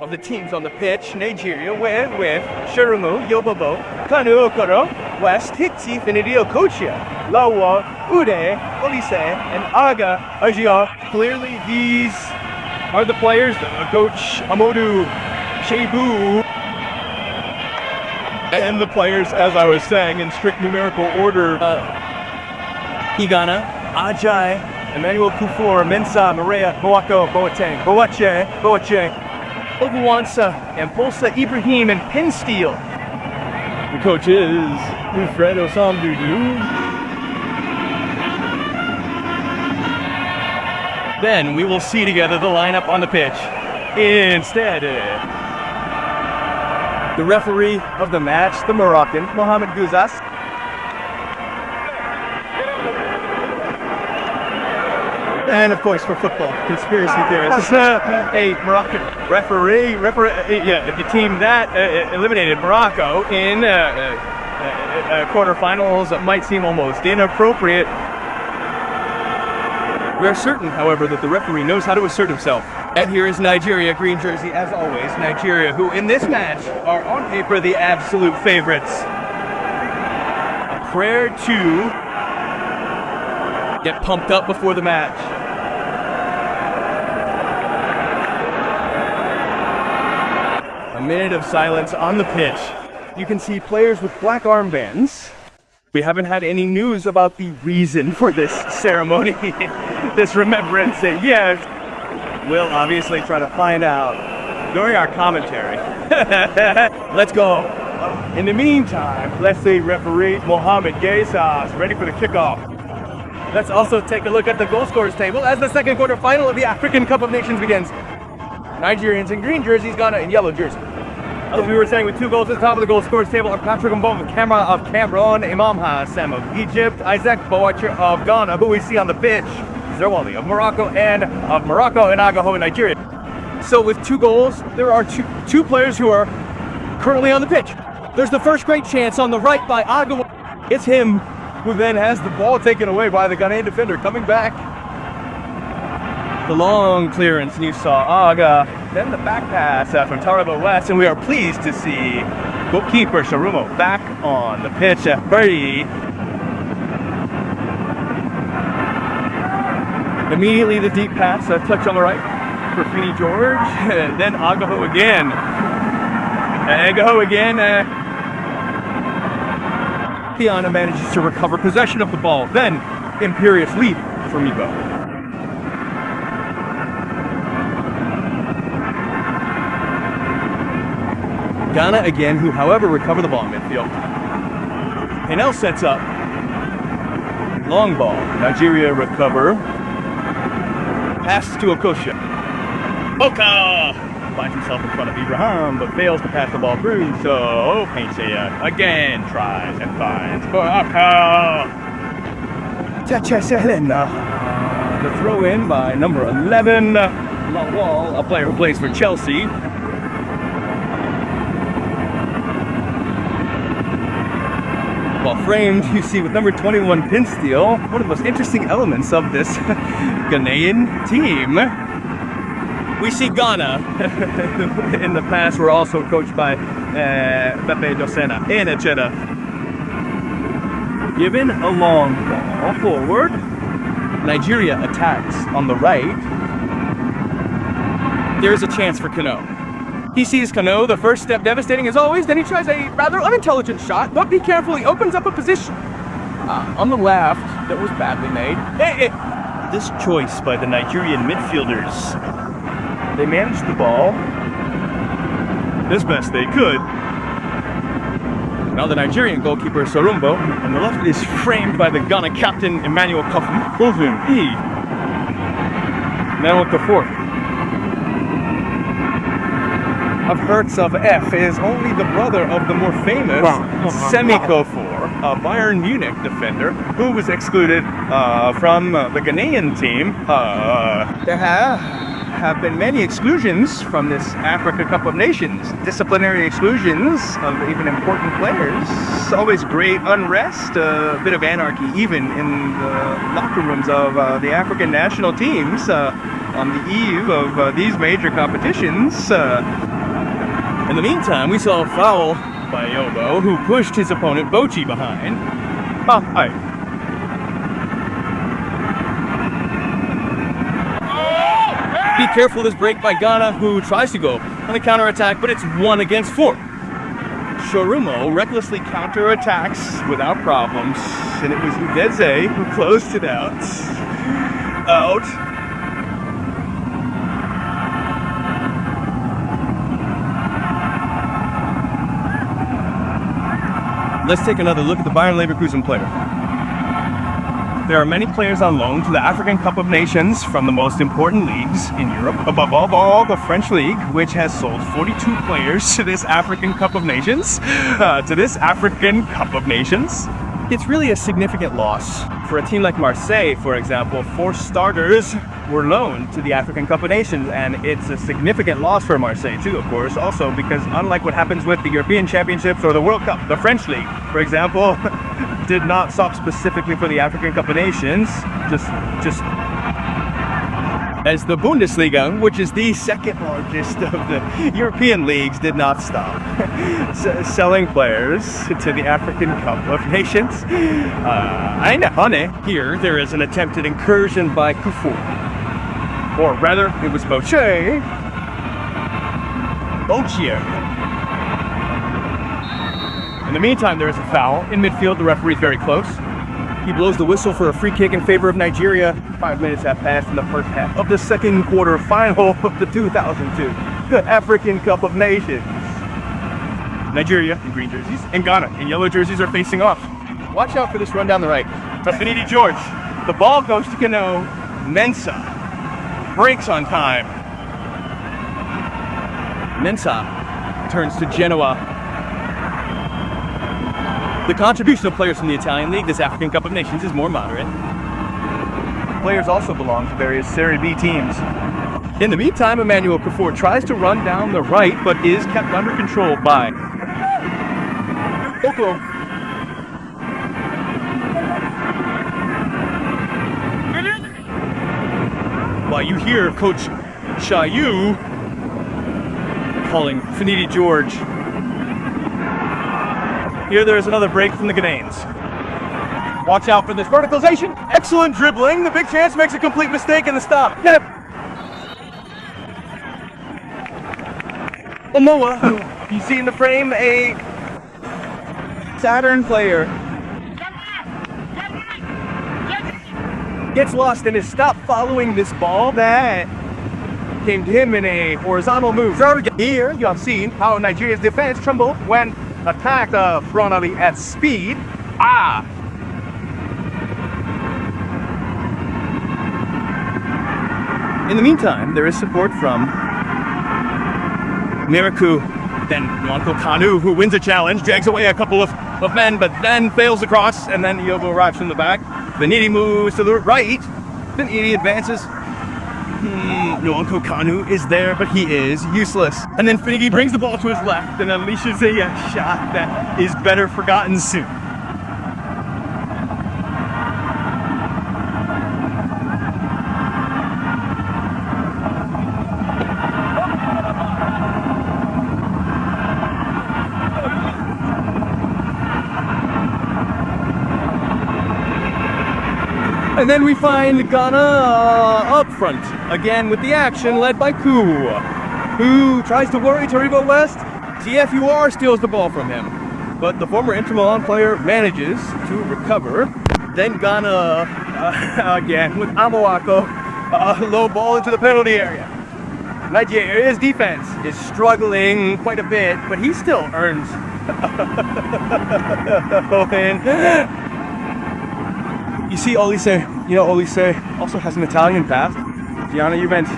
of the teams on the pitch. Nigeria with Shirumu, Yobobo, Kanu Okoro, West, Hitsi, Finidi Okochia, Lawa, Ude, Olise, and Aga Ajia. Clearly these are the players, Coach Amodu Shebu, and the players, as I was saying, in strict numerical order. Higana, Ajay, Emmanuel Kufor, Mensa, Maria, Moako, Boateng, Boache, Oguansa, and Bolsa Ibrahim, and Pinsteel. The coach is Wilfred Osamdudu. Then we will see together the lineup on the pitch. Instead, the referee of the match, the Moroccan, Mohamed Guezzaz. And of course, for football, conspiracy theorists, a Moroccan referee, the team that eliminated Morocco in quarterfinals might seem almost inappropriate. We are certain, however, that the referee knows how to assert himself. And here is Nigeria, green jersey, as always. Nigeria, who in this match are on paper the absolute favorites. A prayer to get pumped up before the match. A minute of silence on the pitch. You can see players with black armbands. We haven't had any news about the reason for this ceremony, this remembrance yet. We'll obviously try to find out during our commentary. Let's go. In the meantime, let's see referee Mohamed Guezzaz ready for the kickoff. Let's also take a look at the goal scorers table as the second quarterfinal of the African Cup of Nations begins. Nigerians in green jerseys, Ghana in yellow jerseys. As we were saying, with 2 goals at the top of the goal scorers table are Patrick Mbom of Cameroon, Imam Hassan of Egypt, Isaac Boacher of Ghana, who we see on the pitch, Zerwali of Morocco, and Agaho in Nigeria. So with 2 goals, there are two players who are currently on the pitch. There's the first great chance on the right by Agaho. It's him who then has the ball taken away by the Ghanaian defender coming back. The long clearance, and you saw Aga. Then the back pass from Tarabo West, and we are pleased to see goalkeeper Sharumo back on the pitch. Birdie. Immediately the deep pass, touch on the right for Fini George. Then Agaho again. Piana manages to recover possession of the ball. Then imperious lead for Mibo. Ghana again, who however recover the ball in midfield. Hanel sets up. Long ball. Nigeria recover. Pass to Okocha. Oka finds himself in front of Ibrahim, but fails to pass the ball through. So Paintea again tries and finds for Oka. The throw in by number 11, Lawal, a player who plays for Chelsea. Well framed, you see with number 21 Pinsteel, one of the most interesting elements of this Ghanaian team. We see Ghana, in the past were also coached by Pepe Dosena in Echeda. Given a long ball forward, Nigeria attacks on the right. There's a chance for Kano. He sees Kano, the first step devastating as always, then he tries a rather unintelligent shot, but be careful, he opens up a position on the left that was badly made. This choice by the Nigerian midfielders. They managed the ball as best they could. Now the Nigerian goalkeeper Sorumbo, and the left is framed by the Ghana captain Emmanuel Kofum. Now with the fourth. Of Hertz of F is only the brother of the more famous Semi Kofor, a Bayern Munich defender who was excluded from the Ghanaian team. There have been many exclusions from this Africa Cup of Nations, disciplinary exclusions of even important players. Always great unrest, a bit of anarchy even in the locker rooms of the African national teams. on the eve of these major competitions. In the meantime, we saw a foul by Yobo, who pushed his opponent Bochi behind. Be careful this break by Ghana, who tries to go on the counter-attack, but it's 1 against 4. Shorumo recklessly counter-attacks without problems, and it was Guezzaz who closed it out. Let's take another look at the Bayern Leverkusen player. There are many players on loan to the African Cup of Nations from the most important leagues in Europe. Above all, the French League, which has sold 42 players to this African Cup of Nations. It's really a significant loss. For a team like Marseille, for example, 4 starters were loaned to the African Cup of Nations, and it's a significant loss for Marseille too, of course, also because unlike what happens with the European Championships or the World Cup, the French League, for example, did not stop specifically for the African Cup of Nations, just as the Bundesliga, which is the second largest of the European leagues, did not stop selling players to the African Cup of Nations. Here, there is an attempted incursion by Kufu. Or rather, it was Bochier. In the meantime, there is a foul. In midfield, the referee is very close. He blows the whistle for a free kick in favor of Nigeria. 5 minutes have passed in the first half of the second quarter final of the 2002 African Cup of Nations. Nigeria in green jerseys and Ghana in yellow jerseys are facing off. Watch out for this run down the right. Finidi George. The ball goes to Kano. Mensah breaks on time. Mensah turns to Genoa. The contribution of players from the Italian League, this African Cup of Nations, is more moderate. Players also belong to various Serie B teams. In the meantime, Emmanuel Kuffour tries to run down the right, but is kept under control by Oko. While you hear Coach Chayu calling Finidi George. Here there is another break from the Ghanaians. Watch out for this verticalization. Excellent dribbling. The big chance makes a complete mistake in the stop. Omoa, who you see in the frame, a Saturn player, gets lost and is stopped following this ball that came to him in a horizontal move. Here you have seen how Nigeria's defense trembled when attacked frontally at speed. In the meantime, there is support from Miraku, then Nwanko Kanu, who wins a challenge, drags away a couple of men, but then fails the cross, and then Yobo arrives from the back. Beniti moves to the right, Beniti advances. Nwanko Kanu is there, but he is useless. And then Finigi brings the ball to his left and unleashes a shot that is better forgotten soon. And then we find Ghana up front, again with the action led by Ku, who tries to worry Taribo West. TFUR steals the ball from him, but the former Inter Milan player manages to recover. Then Ghana, again with Amoako, low ball into the penalty area. Nigeria's defense is struggling quite a bit, but he still earns a win. You see Olise, Olise also has an Italian past. Gianna Juventus.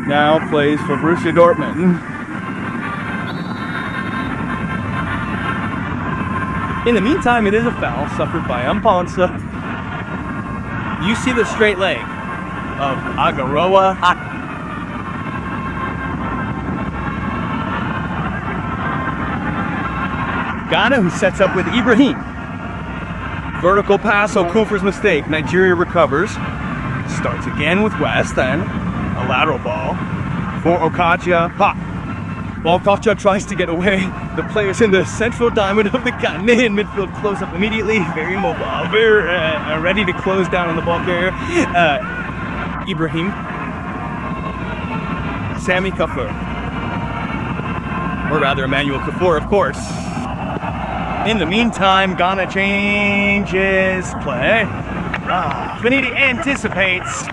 Now plays for Borussia Dortmund. In the meantime, it is a foul suffered by Mpansa. You see the straight leg of Agaroa. Ghana, who sets up with Ibrahim. Vertical pass, Okufor's mistake. Nigeria recovers. Starts again with West, then a lateral ball for Okacha. Ha! While Okacha tries to get away, the players in the central diamond of the Ghanaian midfield close up immediately. Very mobile, very ready to close down on the ball carrier. Ibrahim. Sami Kafur. Or rather, Emmanuel Kafur, of course. In the meantime, Ghana changes play. Finidi anticipates.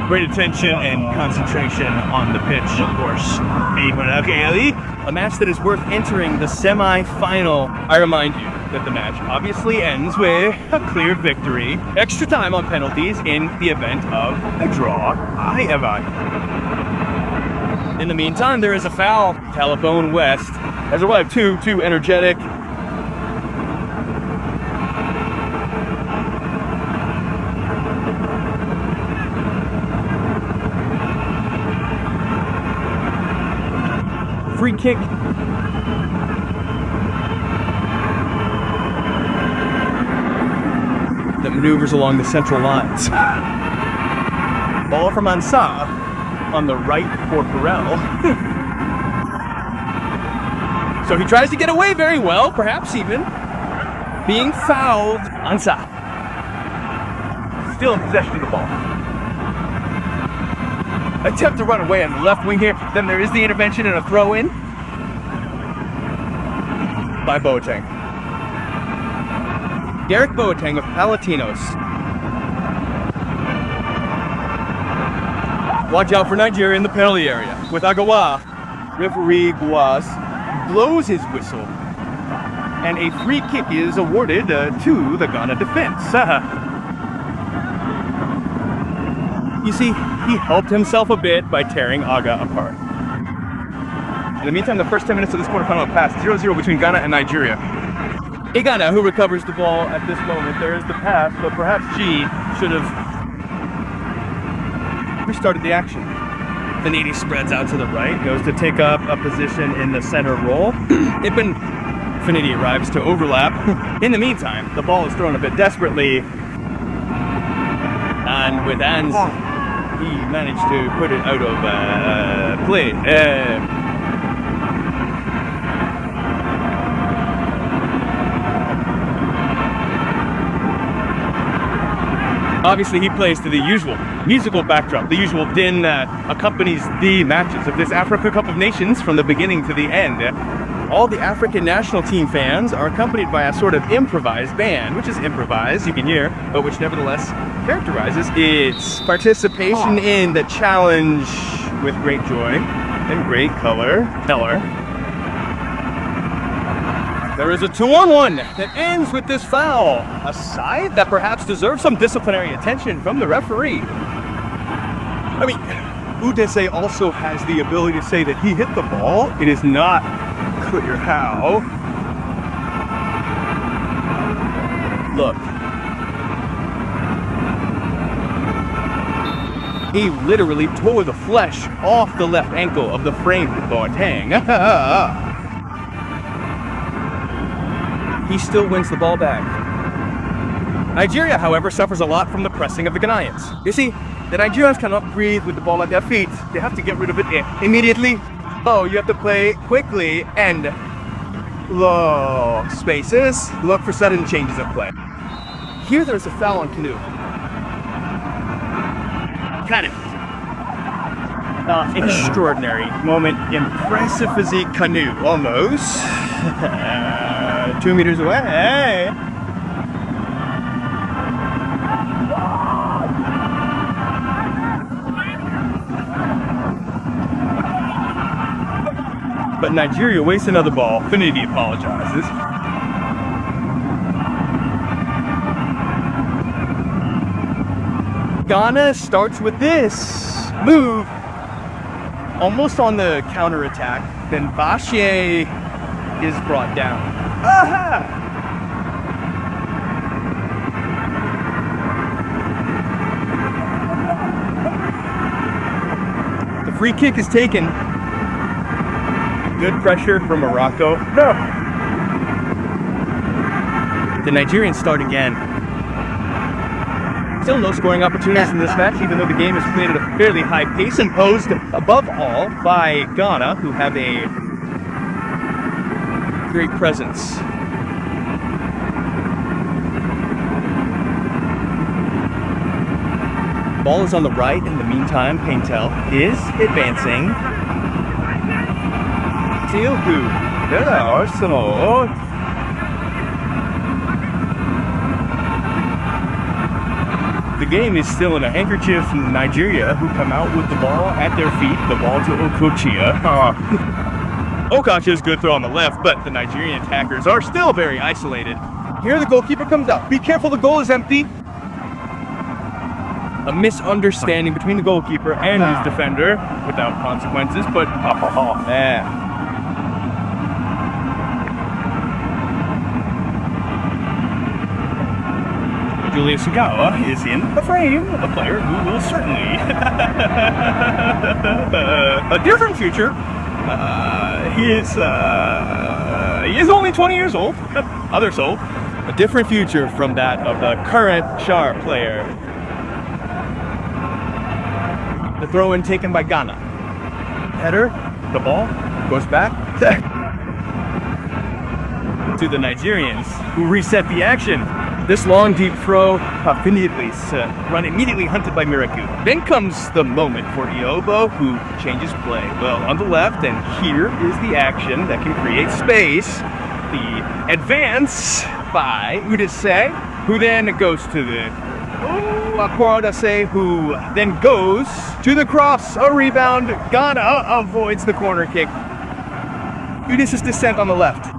Great attention and concentration on the pitch, of course. A match that is worth entering the semi-final. I remind you that the match obviously ends with a clear victory. Extra time on penalties in the event of a draw. In the meantime, there is a foul. Talabone West has arrived too energetic. Free kick. That maneuvers along the central lines. Ball from Ansah on the right for Burrell. So he tries to get away very well, perhaps even being fouled. Ansah still in possession of the ball. Attempt to run away on the left wing here. Then there is the intervention and a throw-in by Boateng. Derek Boateng of Palatinos. Watch out for Nigeria in the penalty area. With Agawa, referee Guezzaz blows his whistle. And a free kick is awarded to the Ghana defense. You see, he helped himself a bit by tearing Aga apart. In the meantime, the first 10 minutes of this quarterfinal pass, 0-0 between Ghana and Nigeria. Ghana, who recovers the ball at this moment. There is the pass, but perhaps G should have restarted the action. Finidi spreads out to the right, goes to take up a position in the center role. Finidi arrives to overlap. In the meantime, the ball is thrown a bit desperately. And with Ans, he managed to put it out of play. Obviously, he plays to the usual musical backdrop. The usual din accompanies the matches of this Africa Cup of Nations from the beginning to the end. All the African national team fans are accompanied by a sort of improvised band, which is improvised, you can hear, but which nevertheless characterizes its participation in the challenge with great joy and great color. There is a 2-on-1 that ends with this foul. A side that perhaps deserves some disciplinary attention from the referee. I mean, Udese also has the ability to say that he hit the ball. It is not clear how. Look. He literally tore the flesh off the left ankle of the framed Boateng. He still wins the ball back. Nigeria, however, suffers a lot from the pressing of the Ghanaians. You see, the Nigerians cannot breathe with the ball at their feet. They have to get rid of it immediately. Oh, you have to play quickly and low spaces. Look for sudden changes of play. Here there's a foul on Canoe. Got it. Extraordinary moment. Impressive physique Canoe, almost. 2 meters away. Hey. But Nigeria wastes another ball. Finidi apologizes. Ghana starts with this move, almost on the counter-attack. Then Bashe is brought down. Aha! The free kick is taken. Good pressure from Morocco. No! The Nigerians start again. Still no scoring opportunities in this match, even though the game is played at a fairly high pace, imposed above all by Ghana, who have a great presence. Ball is on the right. In the meantime, Paintel is advancing. Teal'c. There Arsenal. The game is still in a handkerchief from Nigeria, who come out with the ball at their feet. The ball to Okocha. Okocha's good throw on the left, but the Nigerian attackers are still very isolated. Here the goalkeeper comes out. Be careful, the goal is empty. A misunderstanding between the goalkeeper and his defender without consequences, but yeah. Julius Sugawa is in the frame, a player who will certainly a different future. He is only 20 years old, other sold. A different future from that of the current Char player. The throw-in taken by Ghana. Header, the ball goes back to the Nigerians, who reset the action. This long, deep throw, run immediately hunted by Miraku. Then comes the moment for Iobo, who changes play. Well, on the left, and here is the action that can create space. The advance by Udise, who then goes to the Akwaradase, who then goes to the cross. A rebound. Ghana avoids the corner kick. Udise's descent on the left.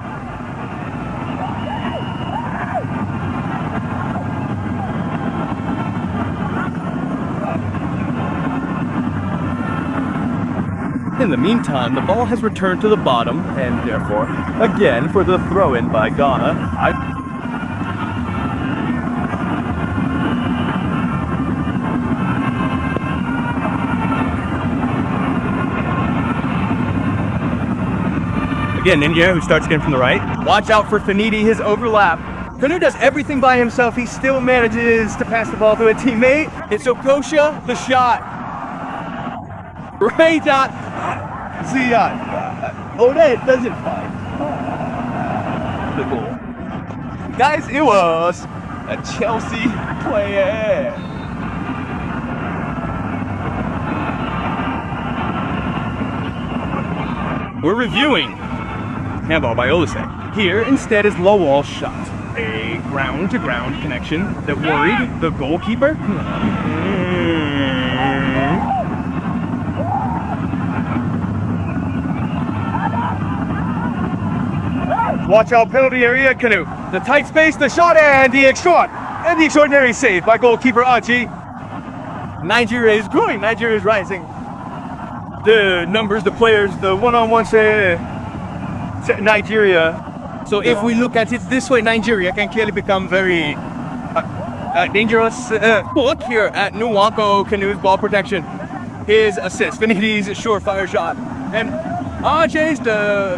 In the meantime, the ball has returned to the bottom, and therefore, again, for the throw-in by Ghana. Again, Ninja, who starts again from the right. Watch out for Finidi, his overlap. Kanu does everything by himself. He still manages to pass the ball to a teammate. It's Okocha, the shot. Right out. Zion. That doesn't fight. The goal. Guys, it was a Chelsea player. We're reviewing. Handball by Olise. Here, instead, is Lowell's shot. A ground-to-ground connection that worried the goalkeeper. Watch out, penalty area, Kanu. The tight space, the shot, and the extraordinary save by goalkeeper Achi. Nigeria is growing, Nigeria is rising. The numbers, the players, the one-on-one Nigeria. So if we look at it this way, Nigeria can clearly become very dangerous. Look here at Nwankwo Kanu's ball protection. His assist, Finidi's surefire shot. And Ajay's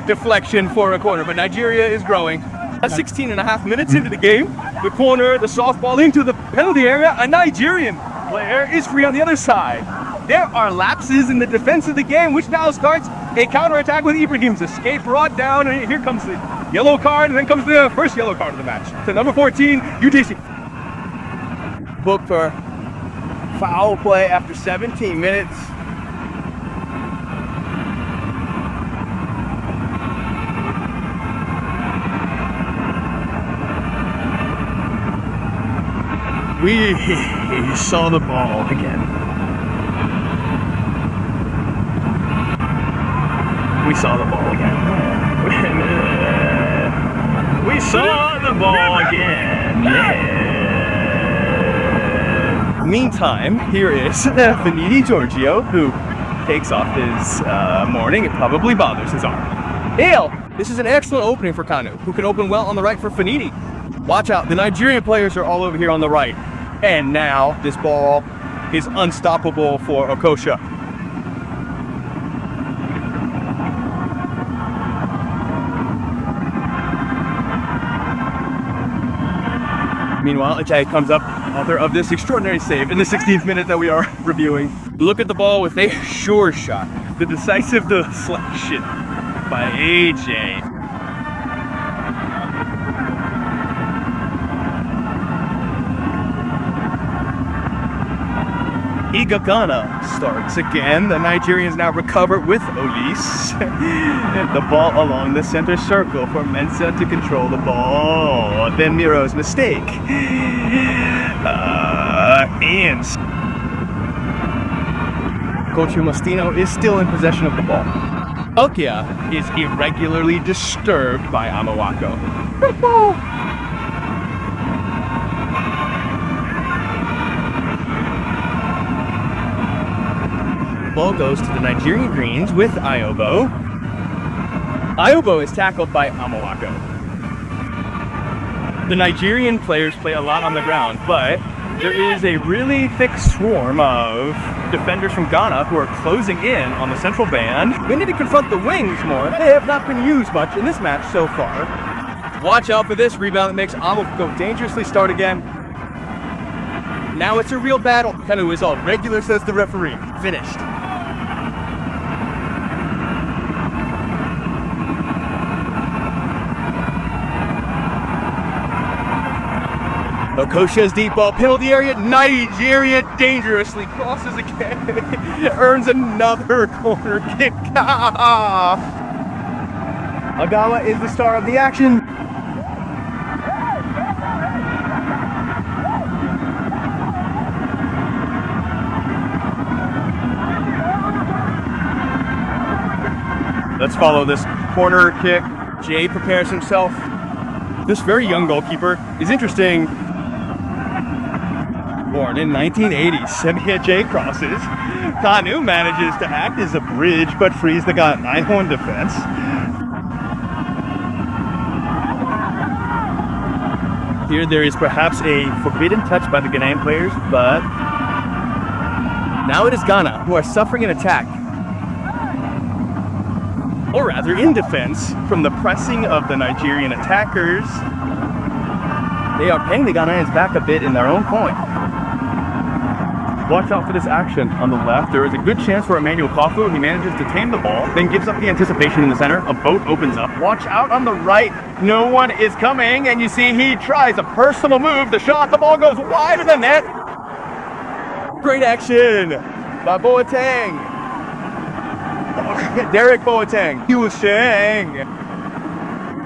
deflection for a corner, but Nigeria is growing. 16 and a half minutes into the game. The corner, the softball into the penalty area. A Nigerian player is free on the other side. There are lapses in the defense of the game, which now starts a counterattack with Ibrahim's escape brought down, and here comes the yellow card, and then comes the first yellow card of the match. To number 14, UTC. Booked for foul play after 17 minutes. We saw the ball again. We saw the ball again. We saw the ball again. Yeah. Meantime, here is Finidi Giorgio, who takes off his mourning. It probably bothers his arm. Hail! This is an excellent opening for Kanu, who can open well on the right for Finidi. Watch out, the Nigerian players are all over here on the right. And now this ball is unstoppable for Okocha. Meanwhile, Ajay comes up, author of this extraordinary save in the 16th minute that we are reviewing. Look at the ball with a sure shot. The decisive deflection by AJ. Igagana starts again. The Nigerians now recover with Olise. The ball along the center circle for Mensah to control the ball. Then Miro's mistake. And Coach Mastino is still in possession of the ball. Okia is irregularly disturbed by Amawako. Ball goes to the Nigerian Greens with Ayobo. Ayobo is tackled by Amawako. The Nigerian players play a lot on the ground, but there is a really thick swarm of defenders from Ghana who are closing in on the central band. We need to confront the wings more. They have not been used much in this match so far. Watch out for this rebound that makes Amawako dangerously start again. Now it's a real battle. Kanu is all regular, says the referee. Finished. Okosha's deep ball, penalty area, Nigeria dangerously crosses again, earns another corner kick. Agawa is the star of the action. Let's follow this corner kick. Jay prepares himself. This very young goalkeeper is interesting. Born in 1980, Semia J crosses. Kanu manages to act as a bridge, but frees the Nihon defense. Here there is perhaps a forbidden touch by the Ghanaian players, but now it is Ghana who are suffering an attack. Or rather, in defense from the pressing of the Nigerian attackers. They are paying the Ghanaians back a bit in their own point. Watch out for this action on the left. There is a good chance for Emmanuel Kofu. He manages to tame the ball, then gives up the anticipation in the center. A boat opens up. Watch out on the right. No one is coming, and you see he tries a personal move. The shot, the ball goes wide of the net. Great action by Boateng. Derek Boateng. He was saying.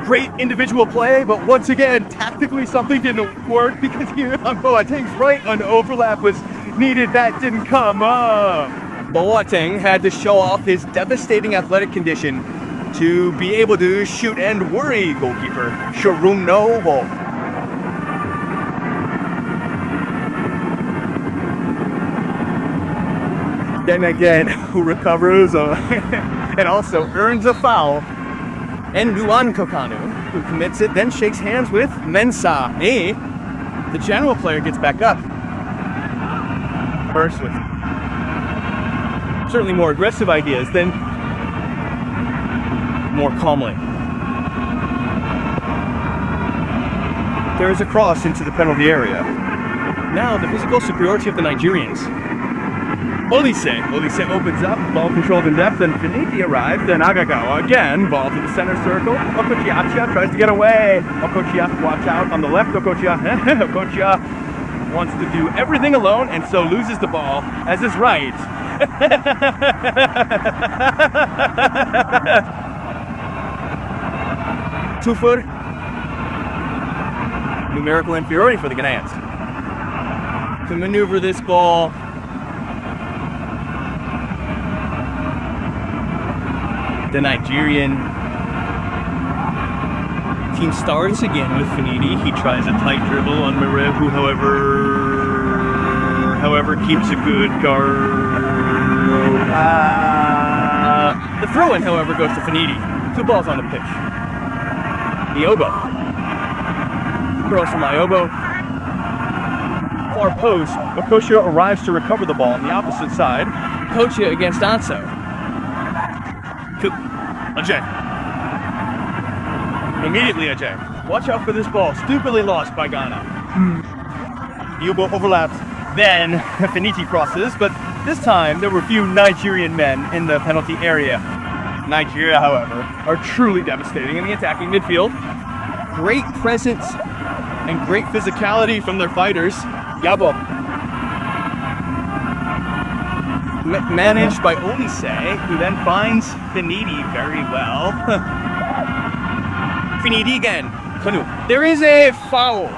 Great individual play, but once again, tactically something didn't work because here on Boateng's right, an overlap was needed. That didn't come up. Boateng had to show off his devastating athletic condition to be able to shoot and worry goalkeeper Sharum Novo. Then again, who recovers and also earns a foul. And Luan Kokanu, who commits it, then shakes hands with Mensah. The general player gets back up. First with certainly more aggressive ideas, then more calmly. There is a cross into the penalty area. Now the physical superiority of the Nigerians. Olise opens up, ball controlled in depth, and Finiti arrives, then Agagawa again, ball to the center circle. Okocha tries to get away. Okocha, watch out on the left, Okocha. Okocha wants to do everything alone, and so loses the ball, as is right. Tufur. Numerical inferiority for the Ghanaians. To maneuver this ball. The Nigerian team starts again with Finidi. He tries a tight dribble on Mirev, who however keeps a good guard. The throw-in, however, goes to Finidi. 2 balls on the pitch. Iobo. Cross from Iobo. Far post. Okocha arrives to recover the ball on the opposite side. Okocha against Anso. Ajay. Immediately Ajay. Watch out for this ball. Stupidly lost by Ghana. Yubo overlaps, then Finiti crosses, but this time there were few Nigerian men in the penalty area. Nigeria, however, are truly devastating in the attacking midfield. Great presence and great physicality from their fighters. Yabo. Managed by Olise, who then finds Finiti very well. Finiti again. Kanu. There is a foul.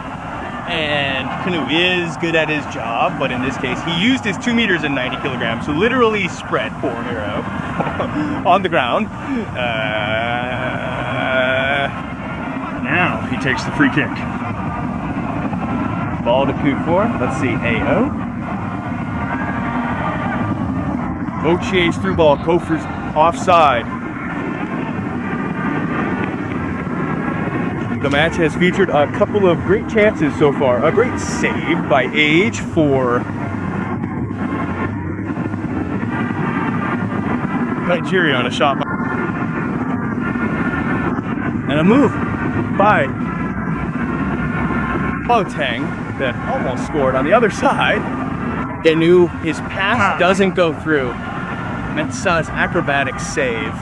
And Kanu is good at his job, but in this case, he used his 2 meters and 90 kilograms to literally spread poor hero on the ground. Now he takes the free kick. Ball to Kufor. Let's see, AO. Ochie's through ball. Kofor's offside. The match has featured a couple of great chances so far. A great save by Age for Nigeria on a shot. And a move by Boateng that almost scored on the other side. Genu, his pass doesn't go through. Mensah's acrobatic save.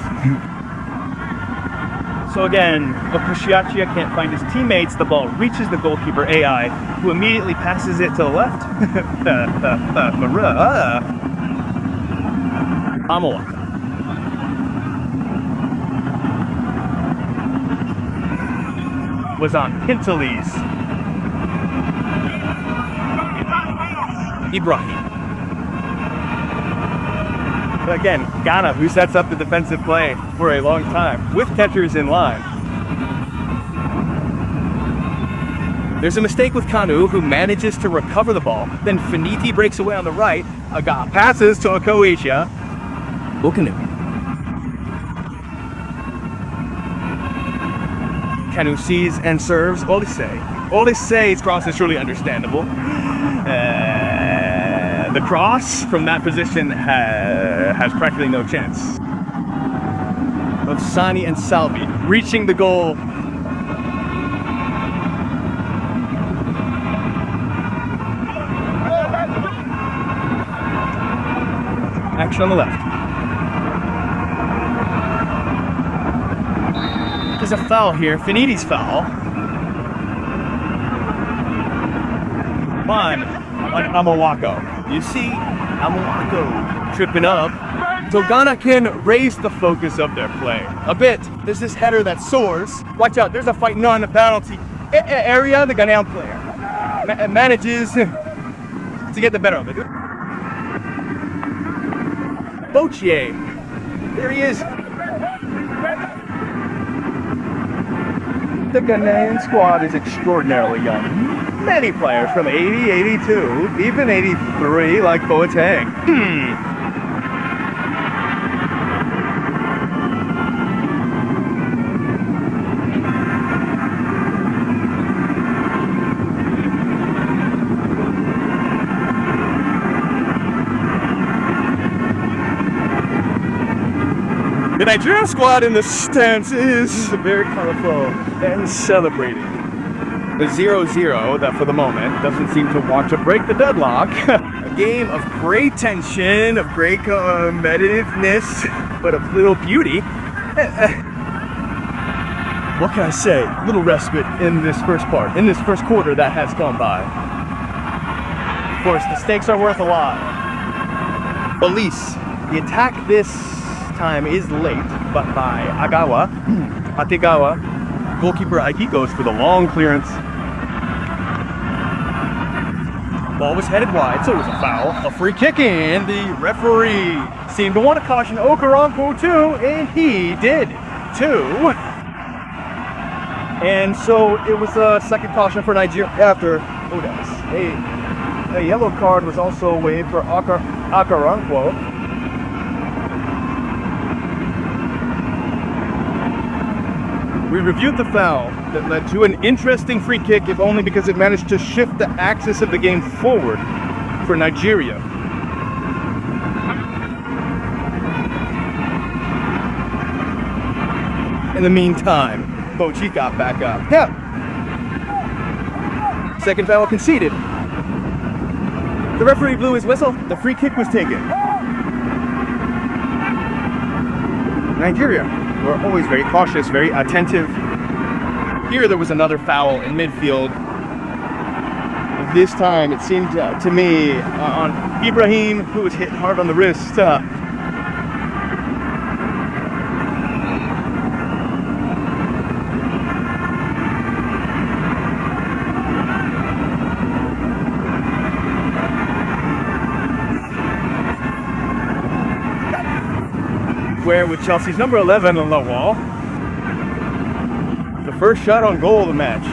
So again, Okushiachia can't find his teammates. The ball reaches the goalkeeper, AI, who immediately passes it to the left. Amawaka. Was on Hintalese. Ibrahim. Again, Ghana, who sets up the defensive play for a long time, with catchers in line. There's a mistake with Kanu, who manages to recover the ball. Then Finiti breaks away on the right. Aga passes to Okoisha. Okanu. Kanu sees and serves Olise. Olise's cross is surely understandable. The cross from that position has practically no chance. Of Sani and Salvi reaching the goal. Action on the left. There's a foul here, Finiti's foul. On Amawako. You see Amawako tripping up. So Ghana can raise the focus of their play a bit. There's this header that soars. Watch out, there's a fight on the penalty area. The Ghanaian player manages to get the better of it. Bochier. There he is. The Ghanaian squad is extraordinarily young. Many players from 80, 82, even 83, like Boateng. The Nigerian squad in the stands is very colorful and celebrating. The 0-0 that for the moment doesn't seem to want to break the deadlock. A game of great tension, of great competitiveness, but of little beauty. What can I say? Little respite in this first part, in this first quarter that has gone by. Of course, the stakes are worth a lot. Police. The attack this time is late, but by Ategawa, goalkeeper Aiki goes for the long clearance. Ball was headed wide, so it was a foul. A free kick in. The referee seemed to want to caution Okoronkwo too, and he did too. And so it was a second caution for Nigeria after Odes. A yellow card was also waved for Okoronkwo. We reviewed the foul that led to an interesting free kick, if only because it managed to shift the axis of the game forward for Nigeria. In the meantime, Bochi got back up. Yeah. Second foul conceded. The referee blew his whistle. The free kick was taken. Nigeria were always very cautious, very attentive. Here there was another foul in midfield. This time it seemed to me on Ibrahim, who was hit hard on the wrist. Where with Chelsea's number 11 on the wall. The first shot on goal of the match.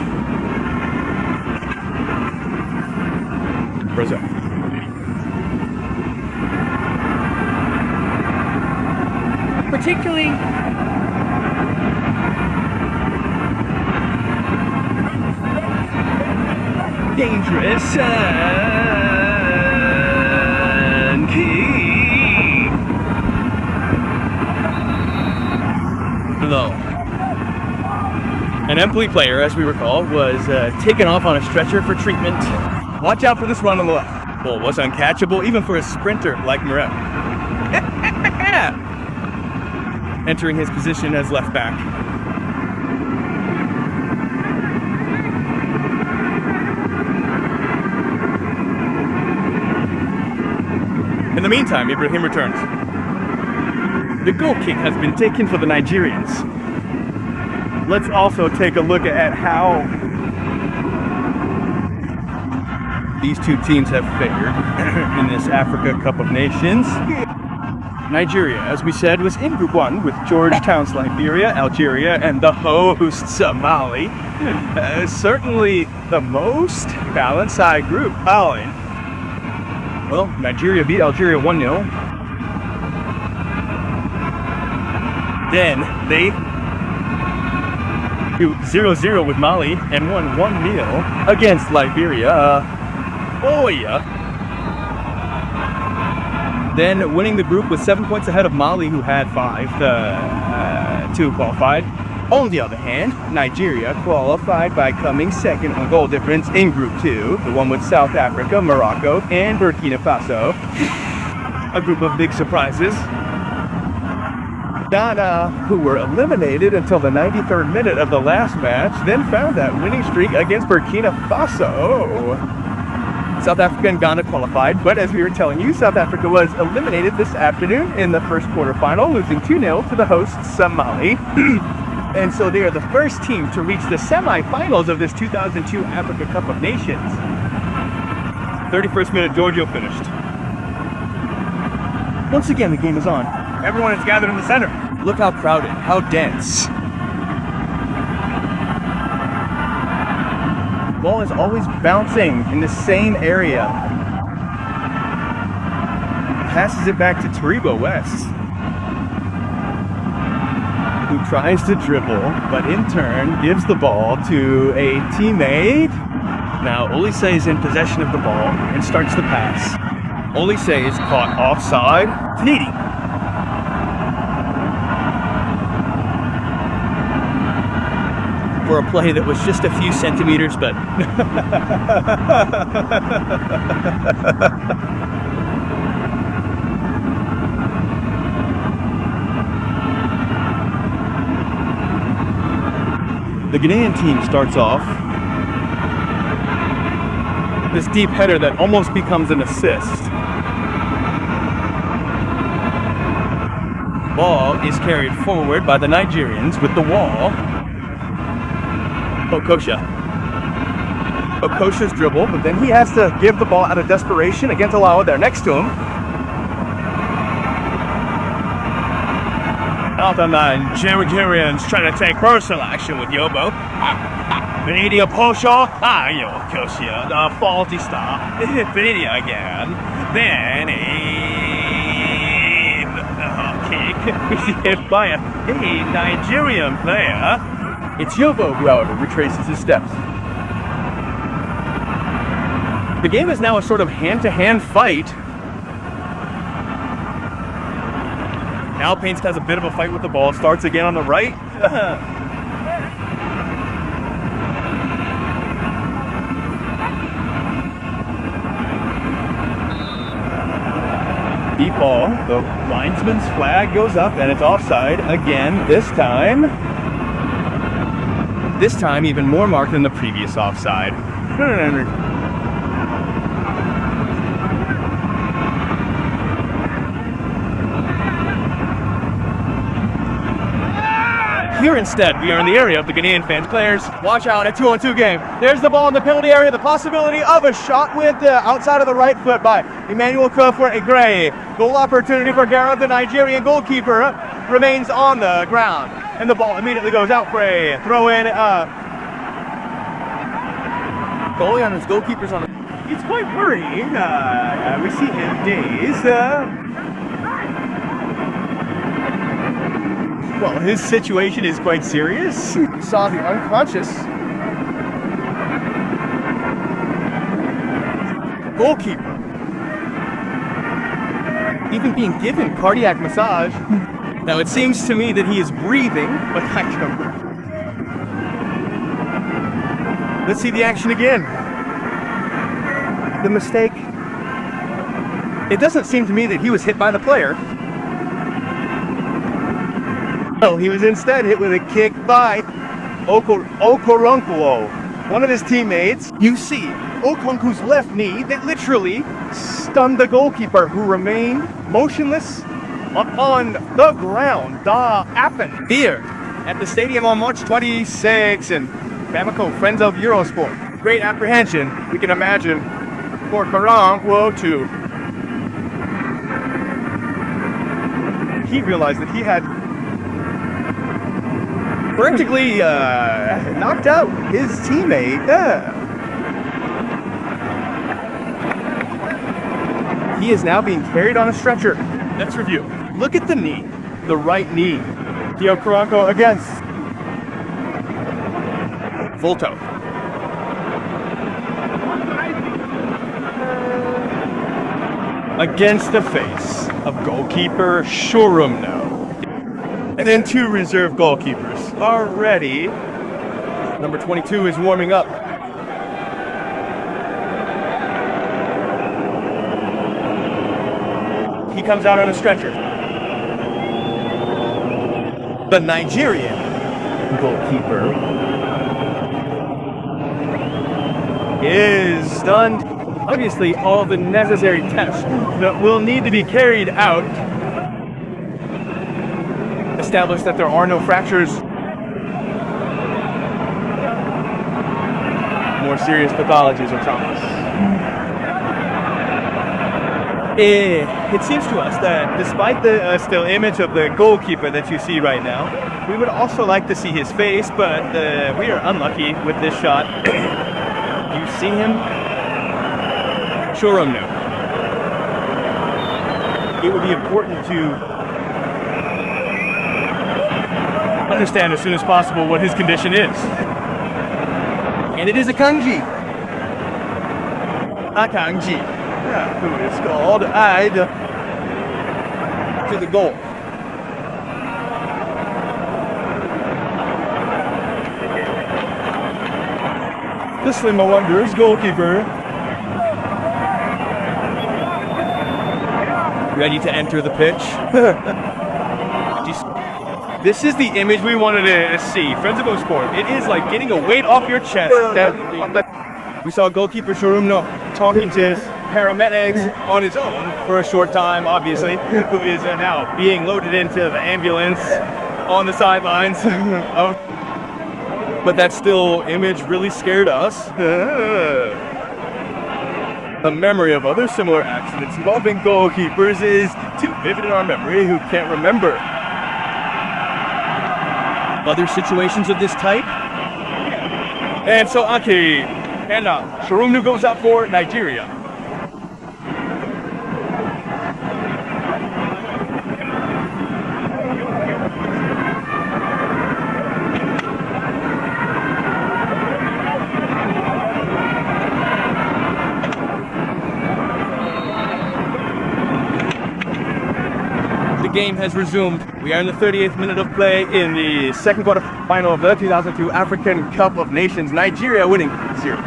Brazil. Particularly dangerous and key. Low. An Empoli player, as we recall, was taken off on a stretcher for treatment. Watch out for this run on the left. Ball was uncatchable, even for a sprinter like Mohamed. Entering his position as left back. In the meantime, Ibrahim returns. The goal kick has been taken for the Nigerians. Let's also take a look at how these two teams have fared in this Africa Cup of Nations. Nigeria, as we said, was in Group 1 with Georgetown's Liberia, Algeria, and the hosts Mali. Certainly the most balanced side group. Well, Nigeria beat Algeria 1-0. Then they drew 0-0 with Mali and won 1-0 against Liberia. Then winning the group with 7 points ahead of Mali, who had 5 to qualified. On the other hand, Nigeria qualified by coming second on goal difference in Group 2, the one with South Africa, Morocco, and Burkina Faso. A group of big surprises. Ghana, who were eliminated until the 93rd minute of the last match, then found that winning streak against Burkina Faso. South Africa and Ghana qualified, but as we were telling you, South Africa was eliminated this afternoon in the first quarterfinal, losing 2-0 to the hosts Mali. And so they are the first team to reach the semifinals of this 2002 Africa Cup of Nations. 31st minute, Giorgio finished. Once again, the game is on. Everyone is gathered in the center. Look how crowded, how dense. Ball is always bouncing in the same area. Passes it back to Taribo West, who tries to dribble, but in turn gives the ball to a teammate. Now Olise is in possession of the ball and starts the pass. Olise is caught offside. Finidi. For a play that was just a few centimeters, but the Ghanaian team starts off. This deep header that almost becomes an assist. Ball is carried forward by the Nigerians with the wall. Okosha's dribble, but then he has to give the ball out of desperation against Alawa there next to him. Now the Nigerians trying to take personal action with Yobo. Finidi Posho. Yokoshia, the faulty stop. Finidi again. Then a kick hit by a Nigerian player. It's Yobo who, however, retraces his steps. The game is now a sort of hand-to-hand fight. Now Paints has a bit of a fight with the ball. Starts again on the right. Deep ball. The linesman's flag goes up and it's offside again. This time even more marked than the previous offside. Here instead, we are in the area of the Ghanaian fans. Players, watch out, a 2-on-2 game. There's the ball in the penalty area, the possibility of a shot with the outside of the right foot by Emmanuel for Gray. Goal opportunity for Gareth, the Nigerian goalkeeper, remains on the ground. And the ball immediately goes out for a throw in. Goalie on his goalkeeper's on the... He's quite worrying. We see him dazed. Well, his situation is quite serious. We saw the unconscious goalkeeper even being given cardiac massage. Now it seems to me that he is breathing, but I don't know. Let's see the action again. The mistake. It doesn't seem to me that he was hit by the player. Well, he was instead hit with a kick by Okoronkwo, one of his teammates. You see Okonkwo's left knee that literally stunned the goalkeeper, who remained motionless on the ground. Da happened here at the stadium on March 26, and Bamako, friends of Eurosport. Great apprehension, we can imagine, for Okoronkwo too. He realized that he had practically knocked out his teammate. He is now being carried on a stretcher. Let's review. Look at the knee, the right knee. Theo Karanko against Volto. Against the face of goalkeeper Shorumno. And then two reserve goalkeepers are ready. Number 22 is warming up. He comes out on a stretcher. The Nigerian goalkeeper is stunned. Obviously, all the necessary tests that will need to be carried out establish that there are no fractures. More serious pathologies or traumas. It seems to us that despite the still image of the goalkeeper that you see right now, we would also like to see his face, but we are unlucky with this shot. You see him? Shorumno. It would be important to understand as soon as possible what his condition is. And it is a kanji. A kanji. Who is called eyed to the goal. The Slimmer Wanderers goalkeeper ready to enter the pitch. This is the image we wanted to see. Friends of Sport. It is like getting a weight off your chest. We saw goalkeeper Shorumno talking to his paramedics on his own for a short time, obviously, who is now being loaded into the ambulance on the sidelines. But that still image really scared us. The memory of other similar accidents involving goalkeepers is too vivid in our memory who can't remember other situations of this type. And so Aki and Shorumno goes out for Nigeria. The game has resumed. We are in the 38th minute of play in the second quarterfinal of the 2002 African Cup of Nations. Nigeria winning 0.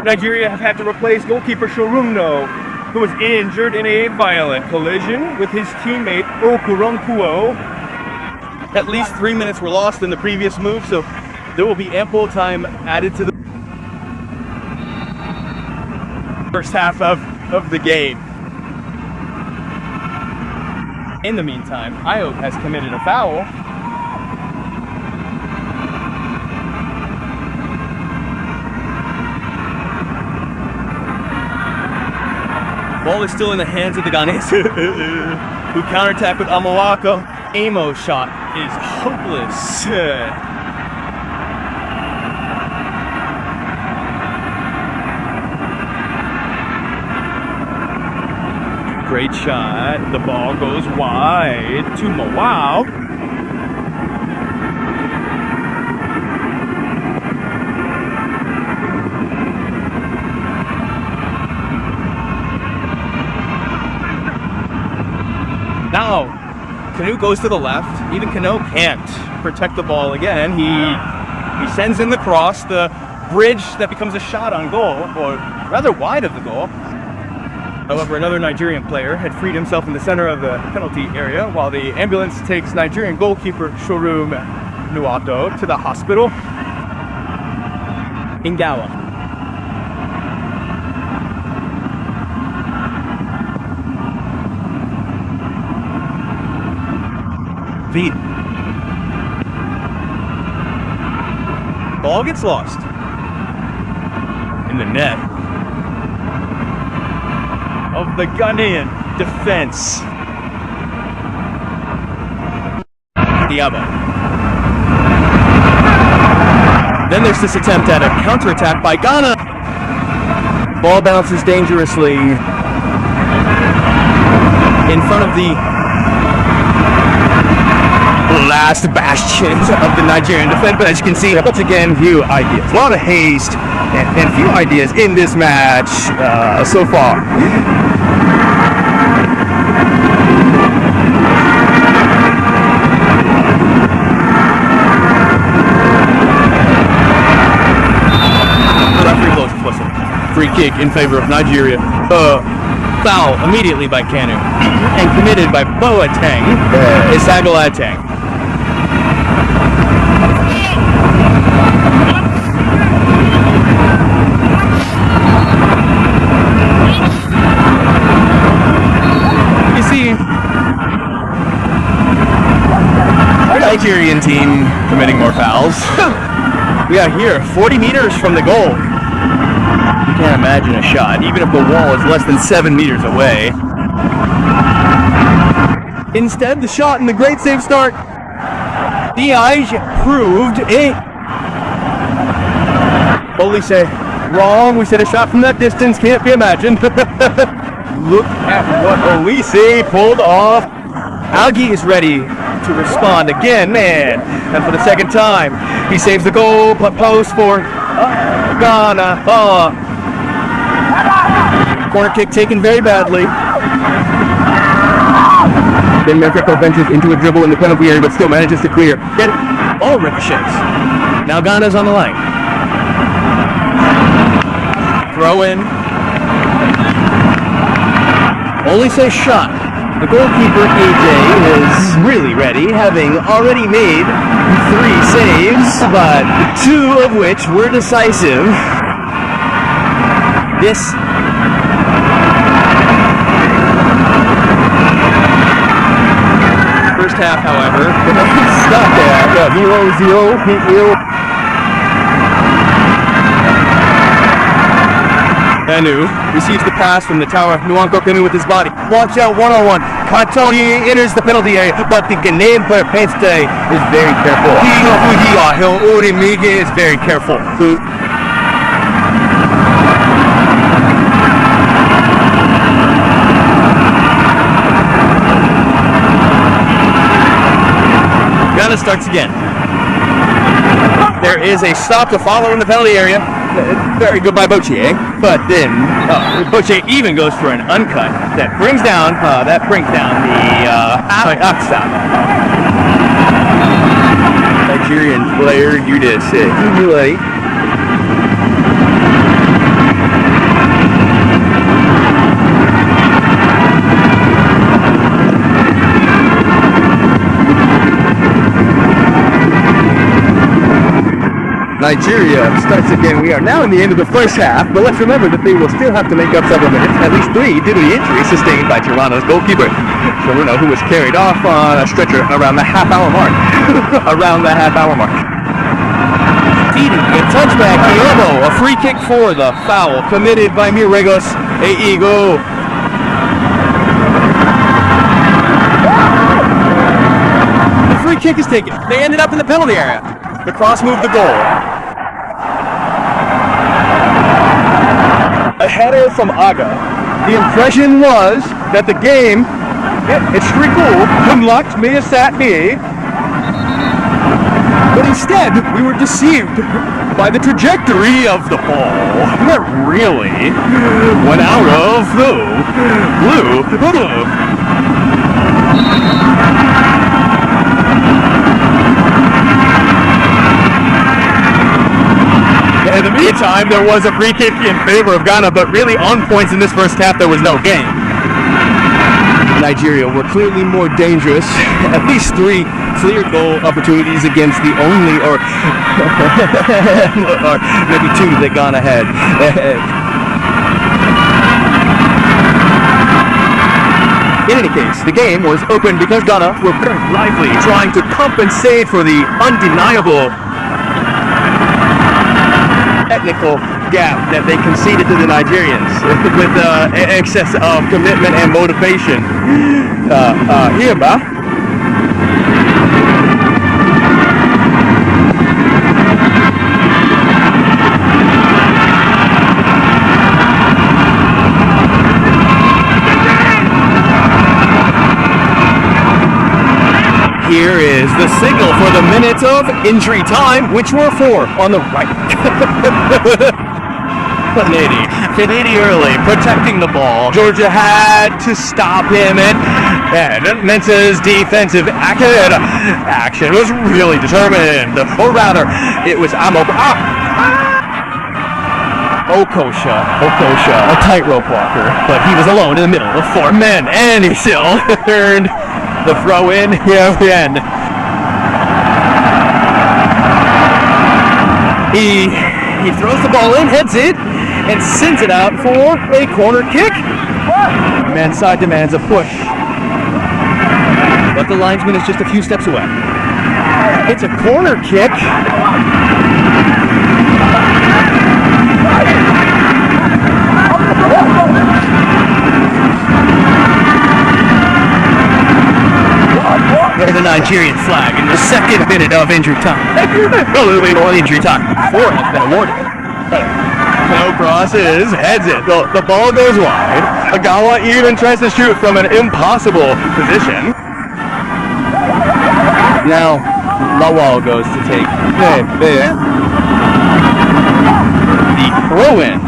Nigeria have had to replace goalkeeper Shorumno who was injured in a violent collision with his teammate Okuronkuo. At least 3 minutes were lost in the previous move, so there will be ample time added to the first half of the game. In the meantime, Ayob has committed a foul. Ball is still in the hands of the Ghanese, who counterattack with Amawako. Amo's shot is hopeless. Great shot. The ball goes wide to Mawao. Now, Canoe goes to the left. Even Canoe can't protect the ball again. He sends in the cross, the bridge that becomes a shot on goal, or rather wide of the goal. However, another Nigerian player had freed himself in the center of the penalty area, while the ambulance takes Nigerian goalkeeper Shorum Nuato to the hospital in Gawa. Feed. Ball gets lost in the net of the Ghanaian defense. Diabo. Then there's this attempt at a counterattack by Ghana. Ball bounces dangerously in front of the last bastions of the Nigerian defense, but as you can see, once again, few ideas. A lot of haste and few ideas in this match so far. The referee blows his whistle. Free kick in favor of Nigeria. Foul immediately by Kanu and committed by Boateng Isagalateng. You see, the Nigerian team committing more fouls. We are here, 40 meters from the goal. You can't imagine a shot, even if the wall is less than 7 meters away. Instead, the shot and the great save start. Diaj proved it. Olise, wrong. We said a shot from that distance can't be imagined. Look at what Olise pulled off. Algi is ready to respond again, man. And for the second time, he saves the goal post for Ghana. Corner kick taken very badly. Then Mexico ventures into a dribble in the penalty area, but still manages to clear. Get it. All ricochets. Now Ghana's on the line. Throw in. Olise shot. The goalkeeper, AJ, is really ready, having already made 3 saves, but 2 of which were decisive. This first half, however, stopped at 0-0. Kanu receives the pass from the tower. Nwanko Kanu with his body. Launch out one-on-one. Kantoni enters the penalty area, but the Ghanaian player Painstay is very careful. He is very careful. Ghana starts again. There is a stop to follow in the penalty area. Very good by Boche, but then Boche even goes for an uncut that brings down the Aksa. Nigerian player Udis. Nigeria starts again. We are now in the end of the first half, but let's remember that they will still have to make up several minutes, at least 3, due to the injury sustained by Toronto's goalkeeper, Bruno, who was carried off on a stretcher around the half-hour mark. Around the half-hour mark. Stade, a touchback, Guillermo, a free kick for the foul committed by Miregos Eigo. The free kick is taken. They ended up in the penalty area. The cross moved the goal. A header from Aga. The impression was that the game, it's cool, unlocked me as sat me. But instead, we were deceived by the trajectory of the ball. That really went out of the blue. In the meantime, there was a free kick in favor of Ghana, but really on points in this first half, there was no game. Nigeria were clearly more dangerous. At least 3 clear goal opportunities against the only, or maybe 2 that Ghana had. In any case, the game was open because Ghana were very lively, trying to compensate for the undeniable technical gap that they conceded to the Nigerians with excess of commitment and motivation. Here is the signal for the minutes of injury time, which were 4 on the right. Panini early, protecting the ball. Georgia had to stop him, and Mensah's defensive action was really determined. Or rather, it was Okosha, a tightrope walker, but he was alone in the middle of 4 men, and he still turned the throw in here again. He throws the ball in, heads it, and sends it out for a corner kick. Mensah demands a push, but the linesman is just a few steps away. It's a corner kick. There's a Nigerian flag in the 2nd minute of injury time. Injury time before has been awarded. No crosses, heads it. The ball goes wide. Agawa even tries to shoot from an impossible position. Now, Lawal goes to take the throw-in.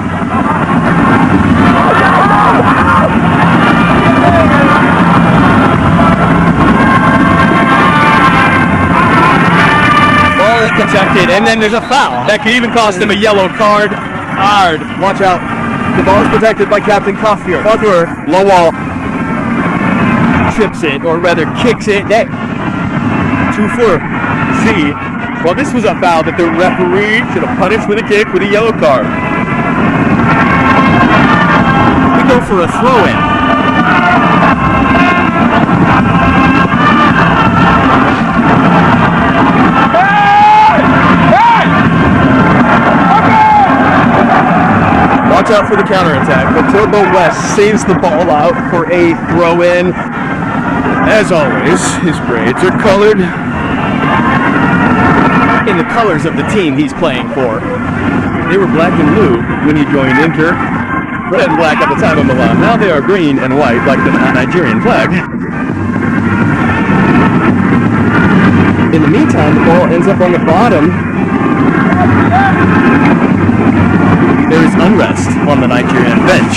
Protected, and then there's a foul that could even cost him a yellow card. Hard. Watch out. The ball is protected by Captain Kafir. Lawal trips it, or rather kicks it. 2 for Z. Well, this was a foul that the referee should have punished with a kick with a yellow card. We go for a throw-in. Watch out for the counterattack, but Turbo West saves the ball out for a throw-in. As always, his braids are colored in the colors of the team he's playing for. They were black and blue when he joined Inter, red and black at the time of Milan. Now they are green and white, like the Nigerian flag. In the meantime, the ball ends up on the bottom. There is unrest on the Nigerian bench.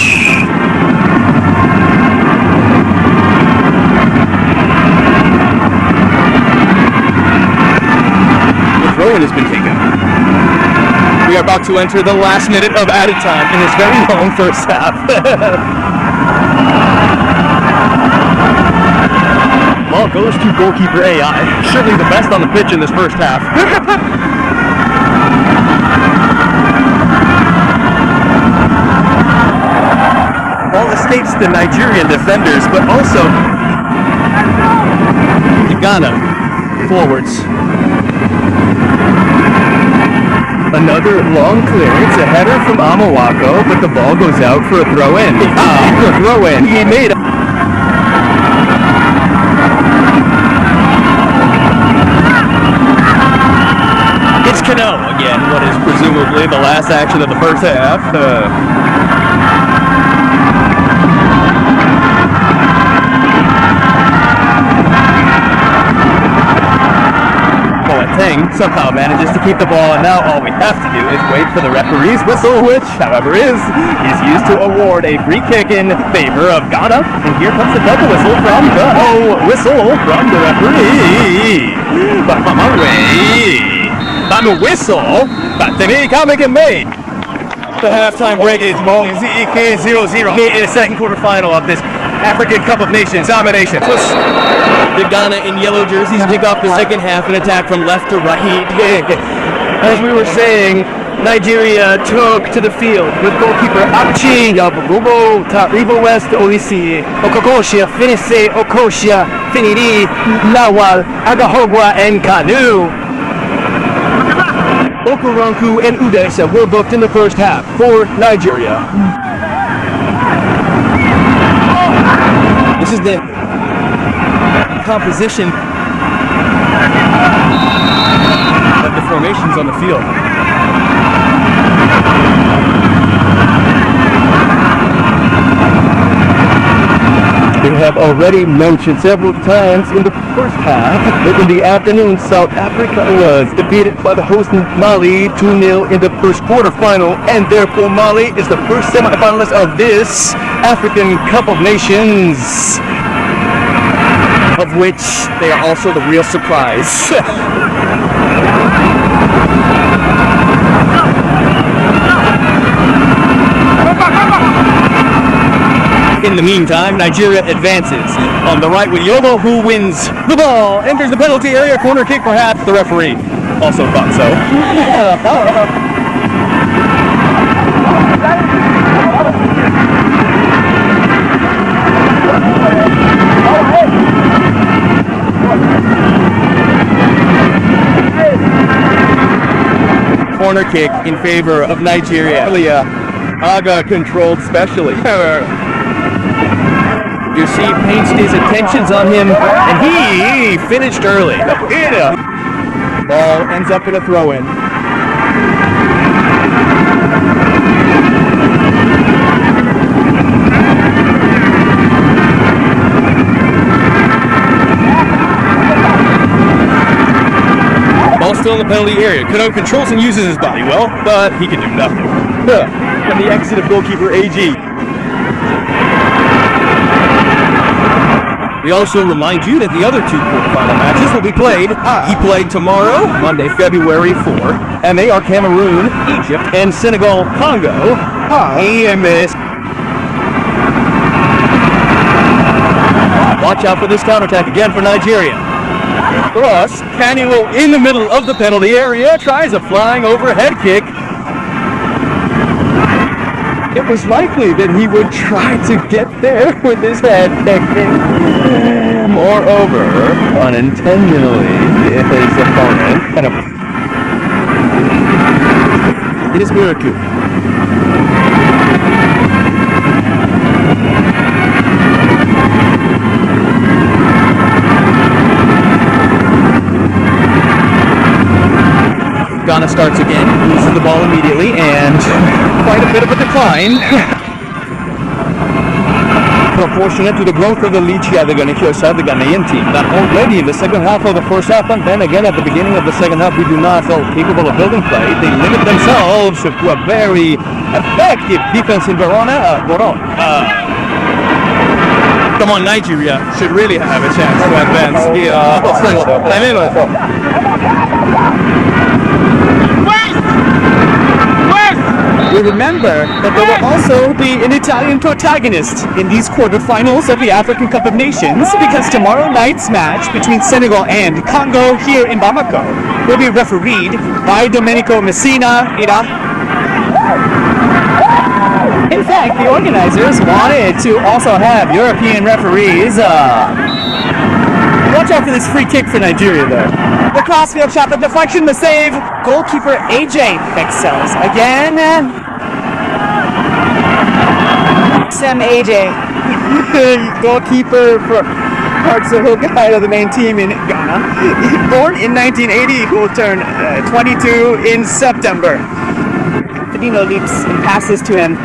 The throw-in has been taken. We are about to enter the last minute of added time in this very long first half. Ball goes to goalkeeper AI. Certainly the best on the pitch in this first half. escapes the Nigerian defenders, but also the Ghana forwards. Another long clearance, a header from Amawako, but the ball goes out for a throw-in. For a throw-in. He made a... It's Cano again, what is presumably the last action of the first half. Somehow manages to keep the ball, and now all we have to do is wait for the referee's whistle, which, however, is used to award a free kick in favor of Ghana. And here comes the double whistle from the referee. Bamako whistle, Batini Kamekeme. The halftime break is 0-0 in the second quarterfinal of this African Cup of Nations domination. The Ghana in yellow jerseys kick off the second half and attack from left to right. As we were saying, Nigeria took to the field with goalkeeper Achi Yabugo Taribo West Olisi Okokoshia Finise Okoshia Finiri Lawal Agahogwa and Kanu. Okoronku and Udesa were booked in the first half for Nigeria. This is the composition of the formations on the field. We have already mentioned several times in the first half that in the afternoon South Africa was defeated by the host Mali 2-0 in the first quarterfinal, and therefore Mali is the first semifinalist of this African Cup of Nations, of which they are also the real surprise. In the meantime, Nigeria advances. On the right with Yobo, who wins the ball, enters the penalty area, corner kick perhaps. The referee also thought so. Corner kick in favor of Nigeria. Aga controlled specially. You see Paints his attentions on him, and he finished early. Ball ends up in a throw-in. Ball still in the penalty area. Cano controls and uses his body well, but he can do nothing. And the exit of goalkeeper AG. We also remind you that the other two quarterfinal matches will be played. He played tomorrow, Monday, February 4, and they are Cameroon, Egypt, and Senegal, Congo. Watch out for this counterattack again for Nigeria. Cross, Kanu in the middle of the penalty area, tries a flying overhead kick. It was likely that he would try to get there with his head. Moreover, unintentionally, his opponent kind of... It is Miraku. Ghana starts again, loses the ball immediately, and quite a bit of a decline. Proportionate to the growth of the Lichia, the Ghanaian team. That already in the second half of the first half, and then again at the beginning of the second half, we do not feel capable of building play. They limit themselves to a very effective defense in Verona. Come on, Nigeria should really have a chance to advance. We remember that there will also be an Italian protagonist in these quarterfinals of the African Cup of Nations, because tomorrow night's match between Senegal and Congo here in Bamako will be refereed by Domenico Messina. In fact, the organizers wanted to also have European referees. Watch out for this free kick for Nigeria, though. The crossfield shot, the deflection, the save. Goalkeeper AJ excels again. Sam AJ. Goalkeeper for Parks of Hokkaido, the main team in Ghana. Born in 1980, who will turn 22 in September. Fedino leaps and passes to him.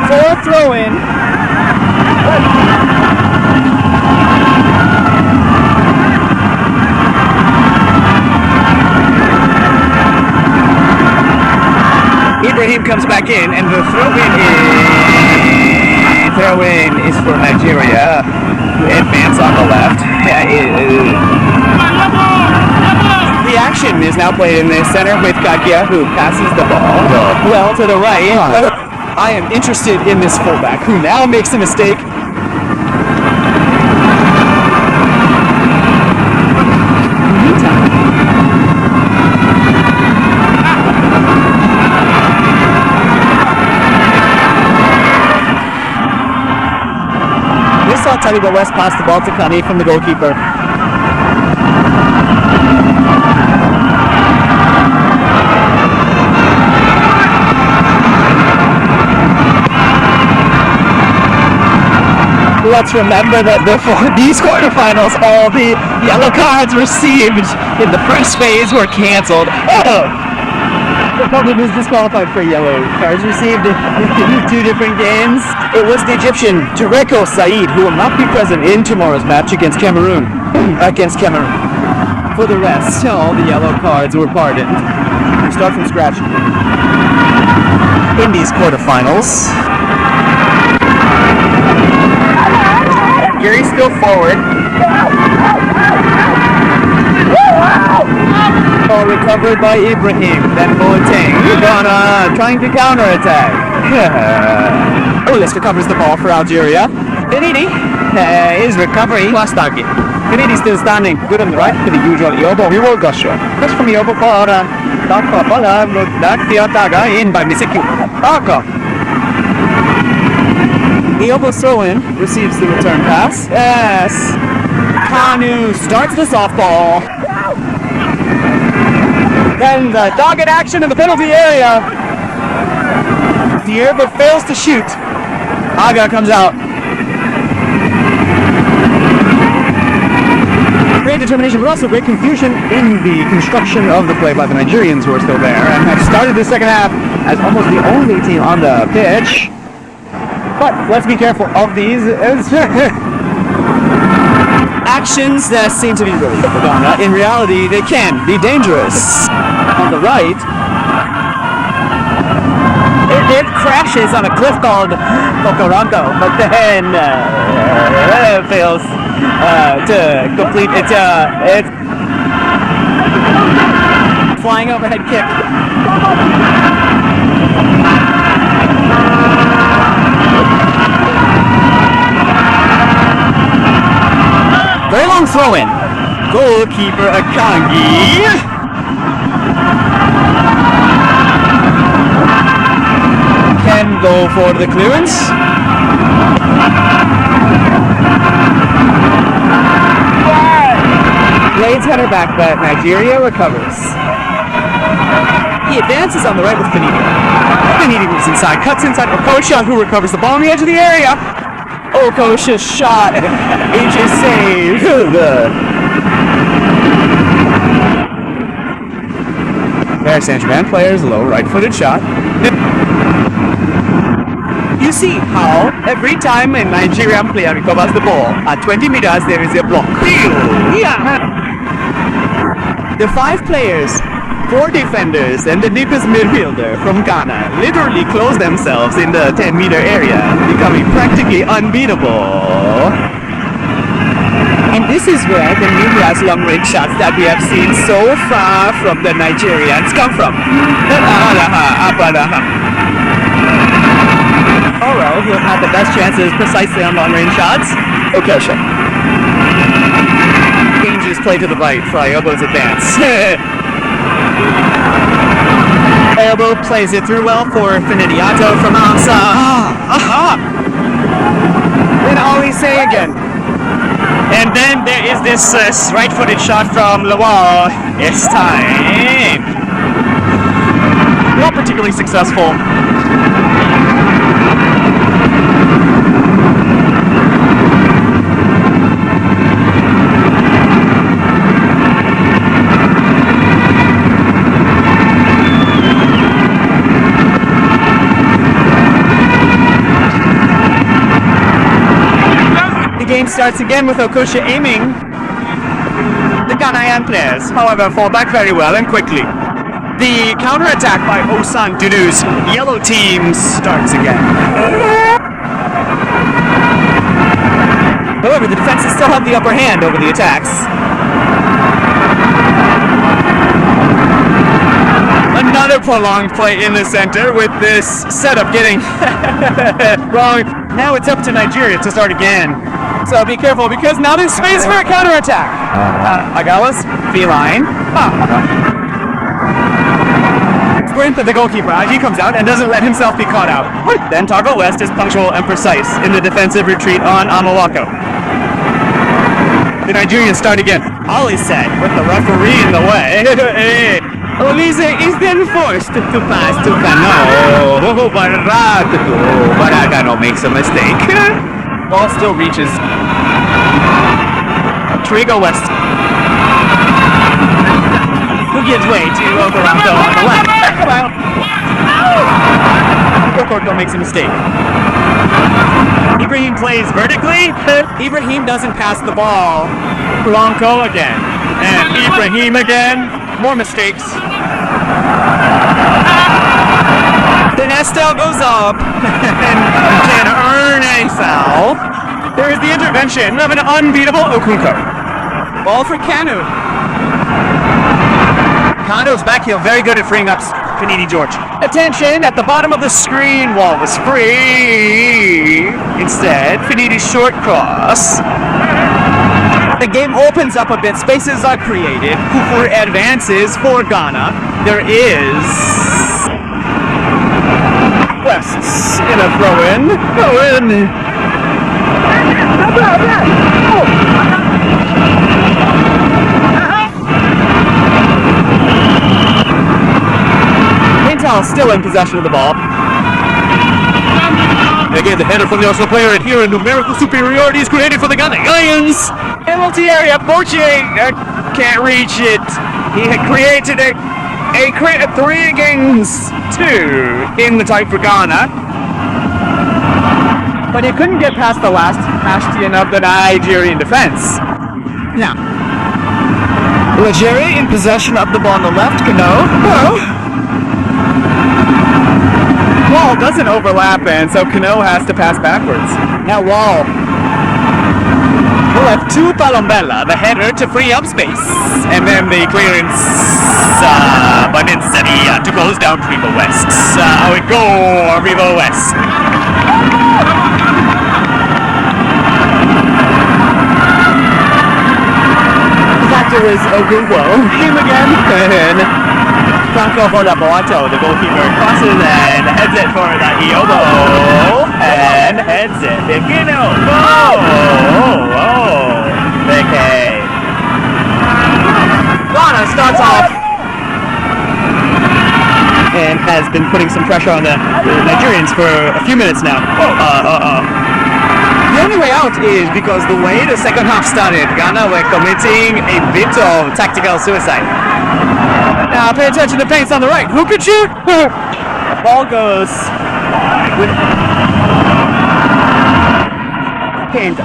For a throw-in. Ibrahim comes back in, and the throw-in is for Nigeria. Advance on the left. The action is now played in the center with Kakia, who passes the ball well to the right. I am interested in this fullback, who now makes a mistake. Saw Taliba West pass the ball to Kani from the goalkeeper. Let's remember that before these quarterfinals, all the yellow cards received in the first phase were cancelled. The problem is disqualified for yellow cards received in 2 different games. It was the Egyptian Tureko Said who will not be present in tomorrow's match against Cameroon. For the rest, all the yellow cards were pardoned. We start from scratch. In these quarterfinals, Gary's still forward. Ball recovered by Ibrahim, then Boateng. Ghana trying to counterattack. Oulis recovers the ball for Algeria. Benidi is recovery. Plastaki. Benidi still standing. Good on the right to the usual Iobo. We will Gosho. Cross from Iobo for Taka Bala. Taga in by Misiki. Taka. Iobo's throw-in receives the return pass. Yes. Kanu starts the softball. Then the dogged action in the penalty area. Dierba fails to shoot. Aga comes out. Great determination, but also great confusion in the construction of the play by the Nigerians, who are still there and have started the second half as almost the only team on the pitch. But let's be careful of these actions that seem to be really for Ghana. In reality, they can be dangerous. On the right, it crashes on a cliff called Kokoranto, but then fails to complete its flying overhead kick. Very long throw-in. Goalkeeper Akangi. Can go for the clearance. Blades header back, but Nigeria recovers. He advances on the right with Finidi. Finidi moves inside, cuts inside Okosha, who recovers the ball on the edge of the area. Okosha's shot. AJ save. Paris Saint-Germain players, low right-footed shot. You see how every time a Nigerian player recovers the ball at 20 meters, there is a block. Yeah. The 5 players, 4 defenders, and the deepest midfielder from Ghana literally close themselves in the 10-meter area, becoming practically unbeatable. And this is where the numerous long-range shots that we have seen so far from the Nigerians come from. Oh well, he'll have the best chances precisely on long-range shots. Okesha. Danger changes play to the right for Ayobo's advance. Ayobo plays it through well for Finediato from outside. Then Olise again. And then there is this right-footed shot from Lawal. It's time. Not particularly successful. Game starts again with Okosha aiming. The Ghanaian players, however, fall back very well and quickly. The counterattack by Osan Dudu's yellow team starts again. However, the defenses still have the upper hand over the attacks. Another prolonged play in the center with this setup getting wrong. Now it's up to Nigeria to start again. So be careful because now there's space for a counterattack. Agawas, feline. Sprint of the goalkeeper. Aji comes out and doesn't let himself be caught out. Then Targo West is punctual and precise in the defensive retreat on Amawako. The Nigerians start again. Ali said with the referee in the way. Olise is then forced to pass to Kano. But Kano makes a mistake. Ball still reaches. Trigo West. Who gives way to Okoranto on the left. Okoranto makes a mistake. Ibrahim plays vertically. Ibrahim doesn't pass the ball. Blanco again. And Ibrahim again. More mistakes. Then Estelle goes up and can earn a foul. There is the intervention of an unbeatable Okunko. Ball for Kanu. Kando's back heel, very good at freeing up Finidi George. Attention, at the bottom of the screen, wall was free. Instead, Finidi's short cross. The game opens up a bit, spaces are created. Kufuor advances for Ghana. There is West's in a throw-in. Intel still in possession of the ball. Again, the header from the Arsenal player, and here a numerical superiority is created for the Ghanaians. Penalty area, Portier can't reach it. He had created a 3 against 2 in the tie for Ghana. But he couldn't get past the last bastion of the Nigerian defense. Now, Nigeria in possession of the ball on the left, Kano. Wall doesn't overlap, and so Kano has to pass backwards. Now Wall will have to Palombella, the header to free up space. And then the clearance, but in Sevilla to close down Rivo West. How it go, Rivo West. That was Ogunwo. Him again. And Franco Boato, the goalkeeper, crosses and heads it for the Iobo. And heads it. Begino. Okay. Ghana starts off and has been putting some pressure on the Nigerians for a few minutes now. The only way out is because the way the second half started, Ghana were committing a bit of tactical suicide. Now pay attention to the paints on the right. Who could shoot? The ball goes with paint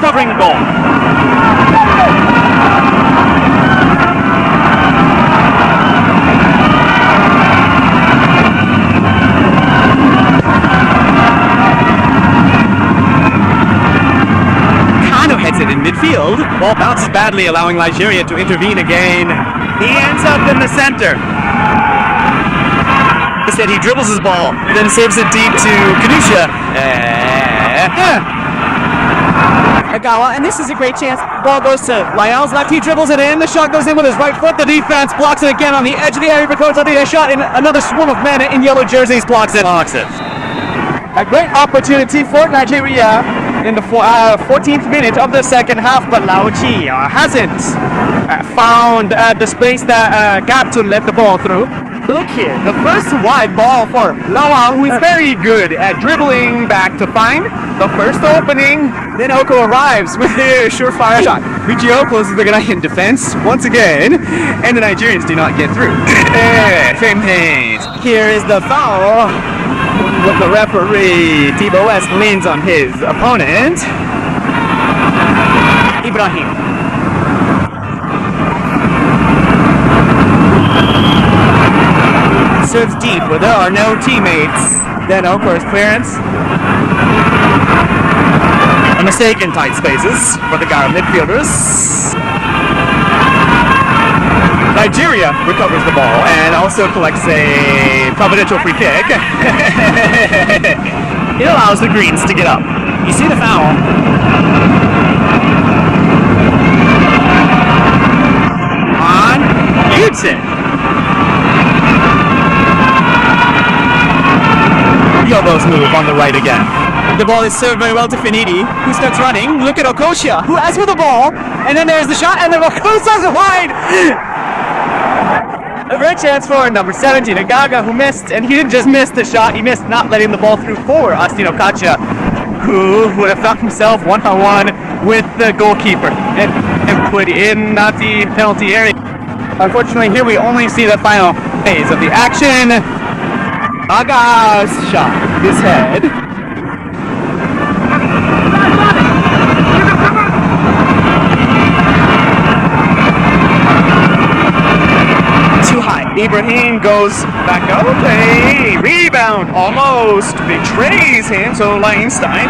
covering the goal. In midfield, ball bounces badly, allowing Nigeria to intervene again. He ends up in the center. Instead, he dribbles his ball, then saves it deep to Kanusha. Agawa, and this is a great chance. Ball goes to Lyell's left, he dribbles it in, the shot goes in with his right foot, the defense blocks it again on the edge of the area because of the shot, and another swarm of men in yellow jerseys blocks it. A great opportunity for Nigeria in the 14th minute of the second half, but Laochi hasn't found the space, that gap to let the ball through. Look here, the first wide ball for Lawa, who is very good at dribbling back to find the first opening. Then Oko arrives with a surefire shot. Richio closes the guy in defense once again, and the Nigerians do not get through. Same thing. Here is the foul. With the referee, Tebow West leans on his opponent, Ibrahim. Serves deep where there are no teammates. Then Okor's clearance. A mistake in tight spaces for the Gara midfielders. Nigeria recovers the ball and also collects a providential free kick. It allows the Greens to get up. You see the foul. On Hudson. Yobo's move on the right again. The ball is served very well to Finidi, who starts running. Look at Okocha, who asks for the ball, and then there's the shot, and then Okocha's wide! A great chance for number 17, Agaga, who missed, and he didn't just miss the shot, he missed not letting the ball through for Austin Okacha, who would have found himself one-on-one with the goalkeeper and put in the penalty area. Unfortunately, here we only see the final phase of the action. Aga's shot, his head. Too high. Ibrahim goes back out. A rebound almost betrays him. So Leinstein.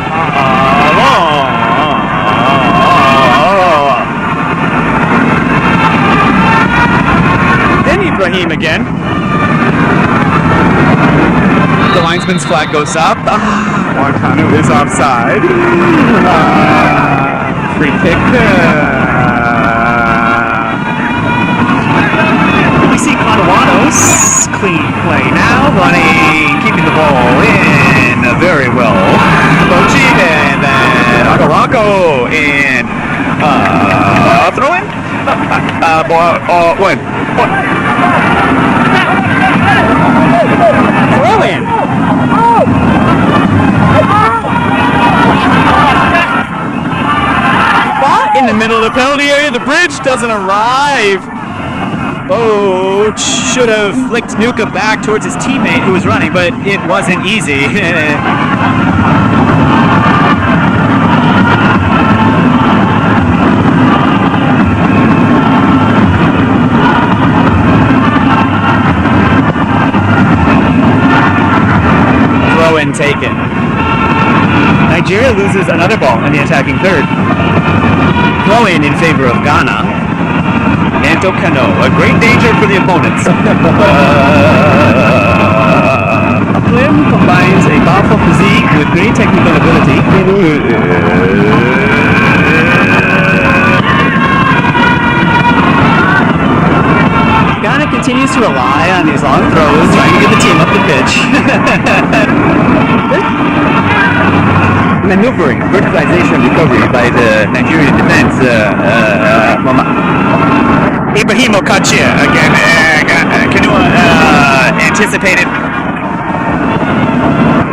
Then Ibrahim again. The linesman's flag goes up. Marcano is offside. Free kick. We see Conowano's clean play now, running, keeping the ball in very well. Bochi and then Agarago and throw in. Throw in. But in the middle of the penalty area, the bridge doesn't arrive. Oh, should have flicked Nuka back towards his teammate who was running, but it wasn't easy. Throw in taken. Nigeria loses another ball in the attacking third. Throw in favor of Ghana. Nanto Kano, a great danger for the opponents. Plim combines a powerful physique with great technical ability. Ghana continues to rely on these long throws, trying to get the team up the pitch. Maneuvering, verticalization recovery by the Nigerian defense. Ibrahim Okacha again. Kanua anticipated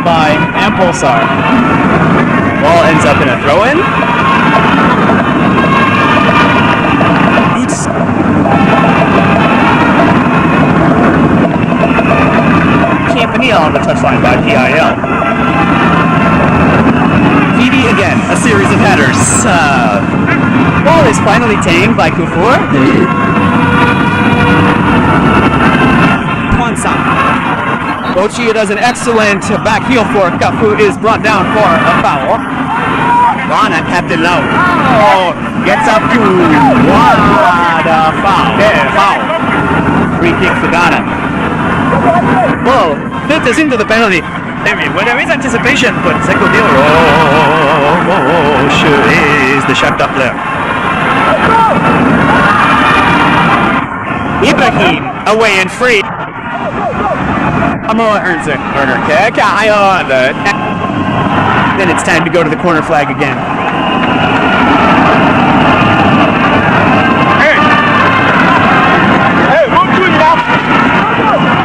by Ampulsar. Ball ends up in a throw-in. Oops. Campanile on the touchline by PIL. Phoebe again, a series of headers. Ball is finally tamed by Kufur. Kwanzaa. Bochia does an excellent back heel for Kafu, is brought down for a foul. Ghana, Captain Low. Oh, gets up to Wada foul. Yeah, foul. Free kick for Ghana. Whoa, filters into the penalty There is anticipation, but Seko Dilo is the shut up player. Ibrahim away and free. Amoa earns a corner kick. Then it's time to go to the corner flag again.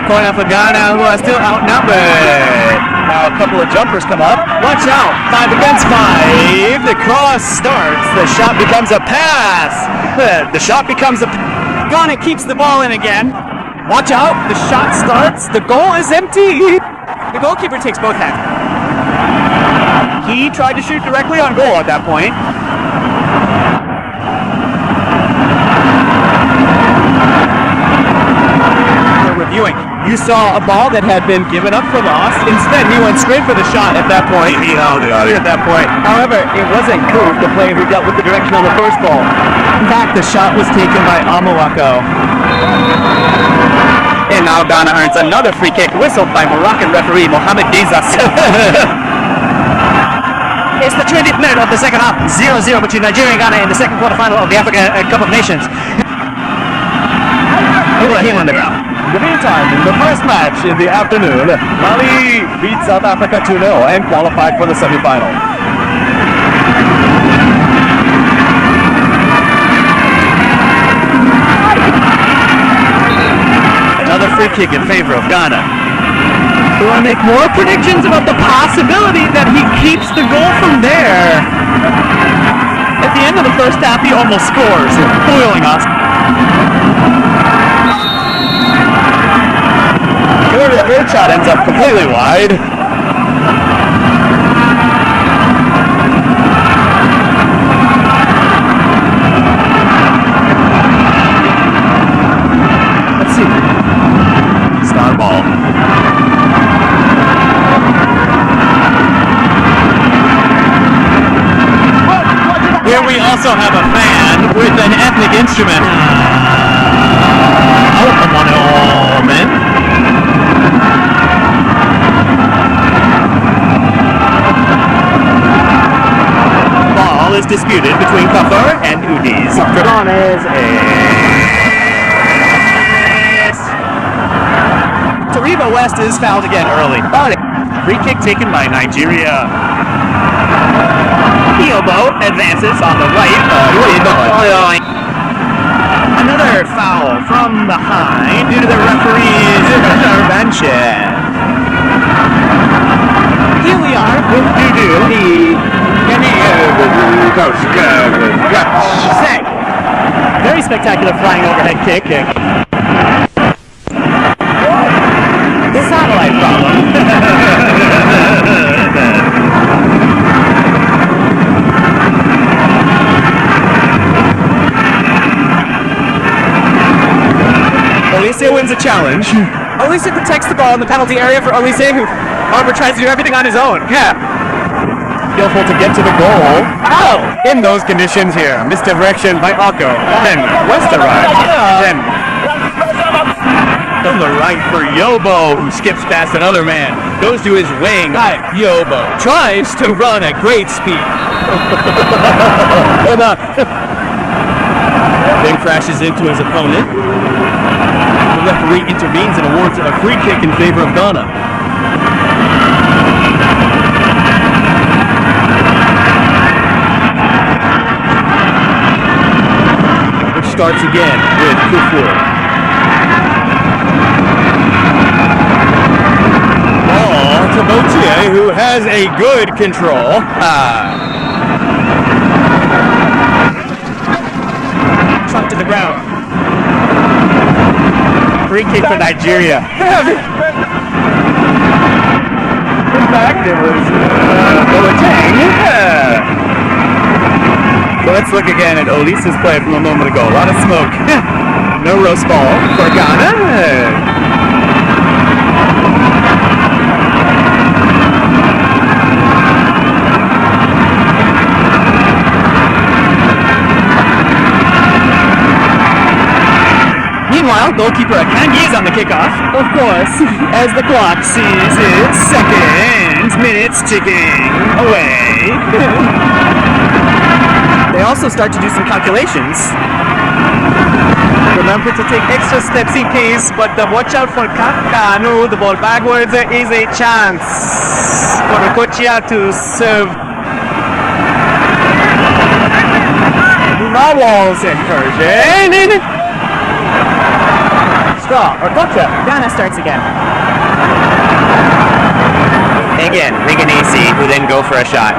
Corner for Ghana, who are still outnumbered. Now a couple of jumpers come up. Watch out, 5 against 5. The cross starts. The shot becomes a pass. The shot becomes a... Ghana keeps the ball in again. Watch out, the shot starts. The goal is empty. The goalkeeper takes both hands. He tried to shoot directly on goal at that point. Reviewing. You saw a ball that had been given up for lost. Instead, he went straight for the shot at that point. He held it out at that point. However, it wasn't Koof, the player who dealt with the direction on the first ball. In fact, the shot was taken by Amoako. And now Ghana earns another free kick whistled by Moroccan referee Mohamed. It's the 20th minute of the second half. 0-0 between Nigeria and Ghana in the second quarterfinal of the African Cup of Nations. Ibrahim on the ground. In the meantime, in the first match in the afternoon, Mali beat South Africa 2-0 and qualified for the semi-final. Another free kick in favor of Ghana. We want to make more predictions about the possibility that he keeps the goal from there. At the end of the first half, he almost scores, foiling us. The third shot ends up completely wide. Let's see. Star ball. Here we also have a fan with an ethnic instrument. Mohamed. Ball is disputed between Kafar and Udiz. Tariba West is fouled again early. Free kick taken by Nigeria. Iobo advances on the right. Another foul from behind due to the referee's intervention. Here we are with Dudu. Very spectacular flying overhead kick. The satellite problem. Olise wins a challenge. Olise protects the ball in the penalty area for Olise, who, however, tries to do everything on his own. Yeah. Skillful to get to the goal. Oh! In those conditions here, misdirection by Akko. Then West arrives. Then from the right for Yobo, who skips past another man. Goes to his wing. Yobo tries to run at great speed. Then crashes into his opponent. The referee intervenes and awards a free kick in favor of Ghana. Which starts again with Kufu. Ball to Boutier, who has a good control. Truck to the ground. Free kick for Nigeria. In fact, it was Boateng. So let's look again at Olise's play from a moment ago. A lot of smoke. No roast ball for Ghana. Meanwhile, Now, goalkeeper Akanji is on the kickoff. Of course, as the clock sees its seconds, minutes ticking away. They also start to do some calculations. Remember to take extra steps in case, but watch out for Kakanu. The ball backwards. There is a chance for Okocha to serve. Lawal's incursion. Straw, Okocha. Ghana starts again. Again, Riganesi, who then go for a shot.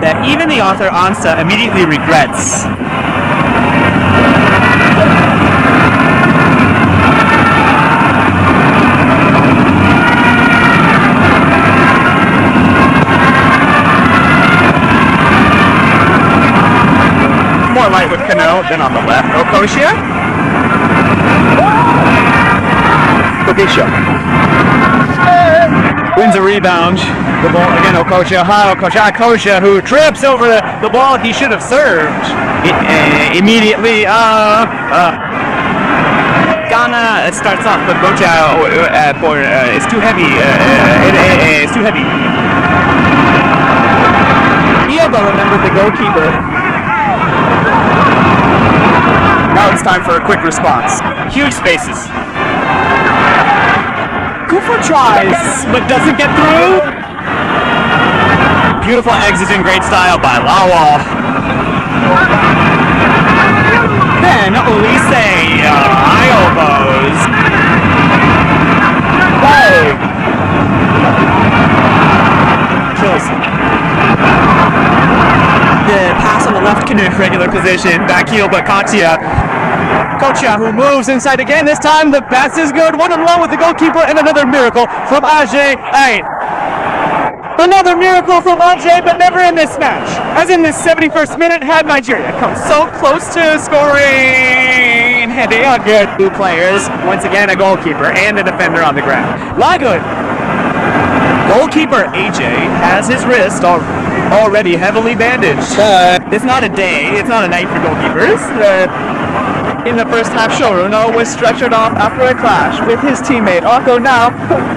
That even the author Ansa immediately regrets. More light with Kano than on the left. Okocha. Wins a rebound. The ball again, Okocha, who trips over the ball he should have served. Immediately, Ghana starts off, but Okocha is too heavy. It's too heavy. Iyoba remembered the goalkeeper. Now it's time for a quick response. Huge spaces. Kufa tries, but doesn't get through. Beautiful exit in great style by Lawal. Then Olise, high elbows. Kills. The pass on the left can regular position. Back heel, but Kocha, who moves inside again. This time the pass is good. One on one with the goalkeeper, and another miracle from Ajay. Another miracle from Ajay, but never in this match. As in this 71st minute, had Nigeria come so close to scoring. And they are good. Two players. Once again, a goalkeeper and a defender on the ground. Lagood. Goalkeeper AJ has his wrist already heavily bandaged. It's not a day. It's not a night for goalkeepers. In the first half, Shoruno was stretchered off after a clash with his teammate Akko. Now,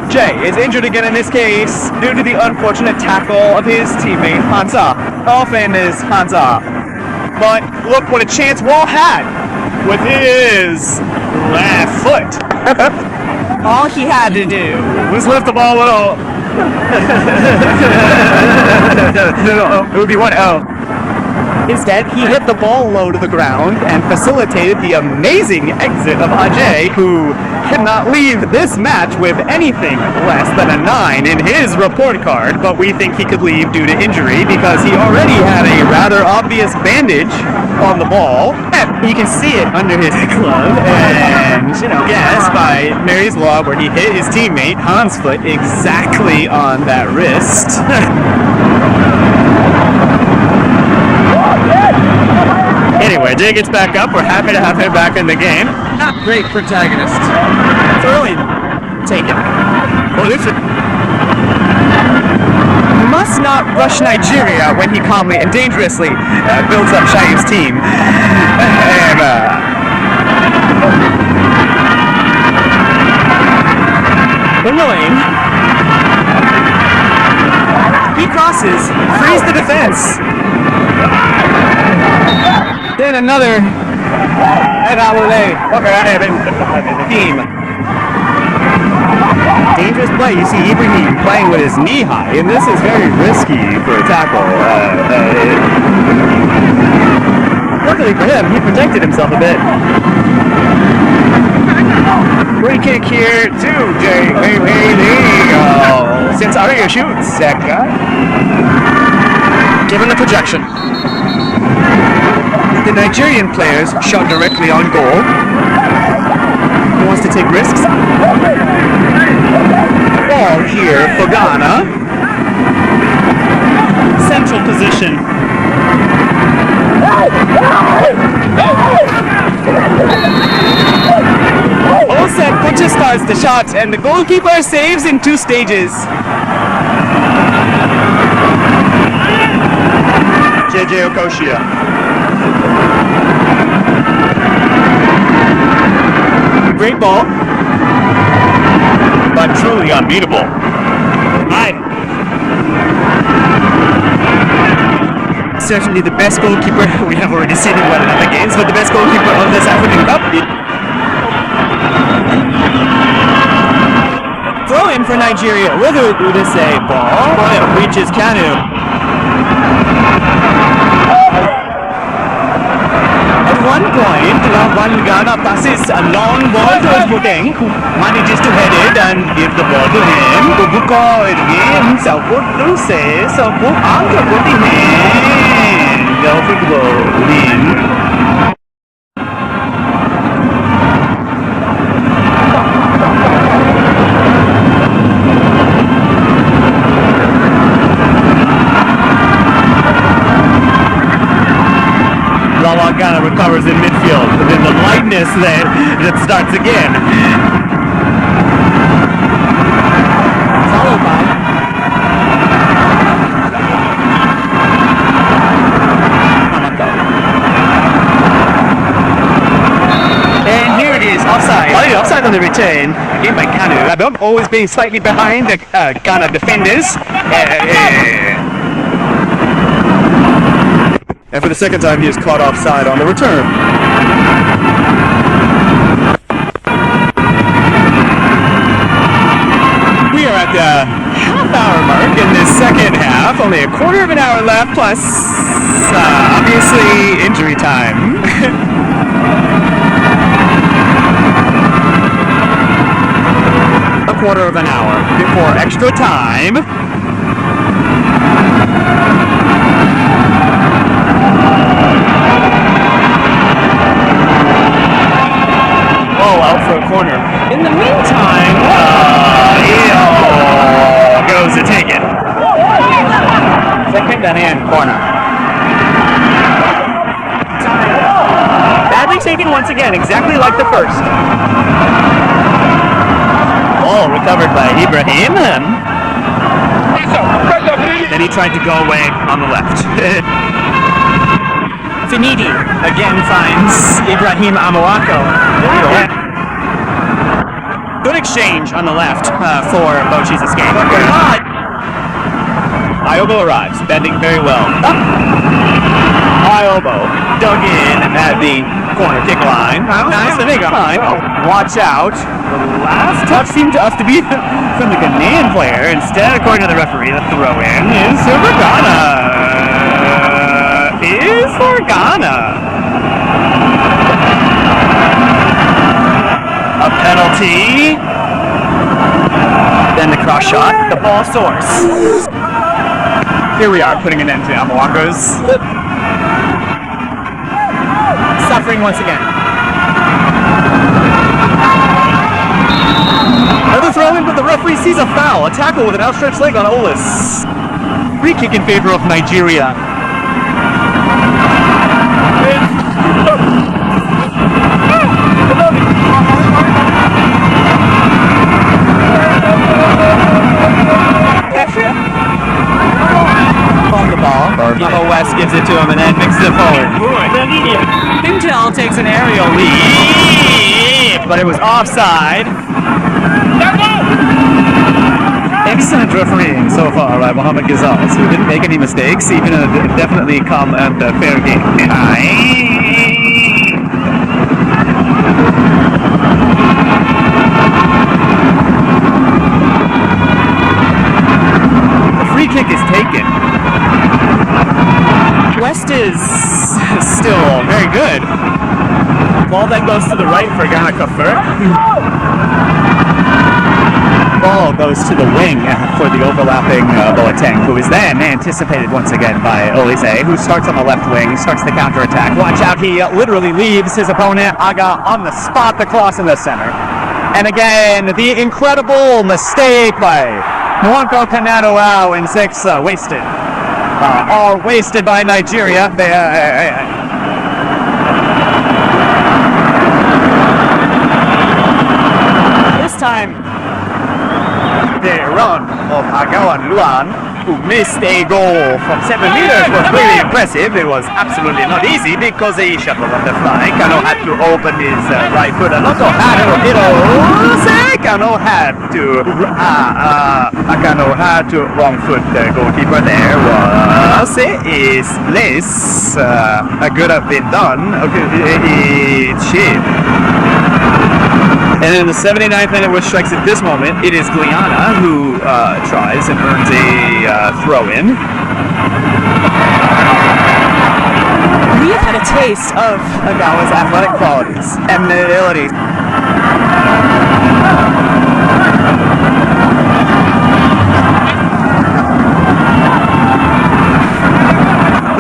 Jay is injured again in this case due to the unfortunate tackle of his teammate Hansa. Often is Hansa. But look what a chance Wall had with his left foot. All he had to do was lift the ball a little. It would be 1-0. Instead, he hit the ball low to the ground and facilitated the amazing exit of Ajay, who cannot leave this match with anything less than a 9 in his report card, but we think he could leave due to injury because he already had a rather obvious bandage on the ball. And you can see it under his glove, and, guess by Mary's Law where he hit his teammate Hans' foot exactly on that wrist. Anyway, Jay gets back up. We're happy to have him back in the game. Not great protagonist. Thoroughly taken. Well, this must not rush Nigeria when he calmly and dangerously builds up Shaif's team. And, in the lane. He crosses, frees the defense. Then another team. Dangerous play. You see Ibrahim playing with his knee high, and this is very risky for a tackle. Luckily for him, he protected himself a bit. Free kick here to Jay. There you go. Since Aria shoots, Seka. Given the projection. The Nigerian players shot directly on goal. He wants to take risks. Ball here for Ghana. Central position. All set, Butcher starts the shot, and the goalkeeper saves in 2 stages. JJ Okocha. great ball. But truly unbeatable. Certainly the best goalkeeper. We have already seen him well in other games, but the best goalkeeper of this African Cup. Throw in for Nigeria. Whether it would say ball, it reaches Kanu. At one point, one Ghana passes a long ball to Boteng, who manages to head it and give the ball to him. Bubuko again, Salput Dulce, Salput Anka Botihen. Go for the goal in. Ghana recovers in midfield, but then the lightness that starts again. Followed by Bamako. And here it is, offside. Oh, offside on the return, again by Kanu. Abel always being slightly behind the Ghana defenders. And for the second time, he is caught offside on the return. We are at the half-hour mark in this second half. Only a quarter of an hour left, plus obviously injury time. A quarter of an hour before extra time. Out for a corner. In the meantime, goes to take it. Second and corner. Badly taken once again, exactly like the first. Ball recovered by Ibrahim. Then he tried to go away on the left. Finidi again finds Ibrahim Amoako. Good exchange on the left for Bauchi's escape. Iobo arrives, bending very well. Iobo dug in at the corner kick line. Nice, I think. Watch out. The last touch seemed to us to be from the Ghanaian player. Instead, according to the referee, the throw-in is for Ghana. A penalty. Then the cross shot. The ball soars. Here we are, putting an end to Amoako's suffering once again. Another throw in, but the referee sees a foul. A tackle with an outstretched leg on Olis. Free kick in favor of Nigeria. On the ball. Yellow West gives it to him and then mixes it forward. Pintel takes an aerial lead, but it was offside. Excellent refereeing so far by Mohamed Guezzaz, who didn't make any mistakes, even definitely come and fair game. Free kick is taken. West is still very good. Ball then goes to the right for Ghana Kafur. Ball goes to the wing for the overlapping Boateng, who is then anticipated once again by Olise, who starts on the left wing, starts the counter-attack. Watch out, he literally leaves his opponent, Aga, on the spot, the cross in the center. And again, the incredible mistake by Nwankwo Kanu in 6, wasted. All wasted by Nigeria. This time, the son of Agawan Luan, who missed a goal from 7 meters, was really impressive. It was absolutely not easy because he shuttled on the fly. Kano had to open his right foot a lot. Kano had to wrong foot the goalkeeper there. Is less could have been done. Okay, it's shit. And in the 79th minute, which strikes at this moment, it is Guyana who tries and earns a throw-in. We have had a taste of Agawa's athletic qualities and abilities.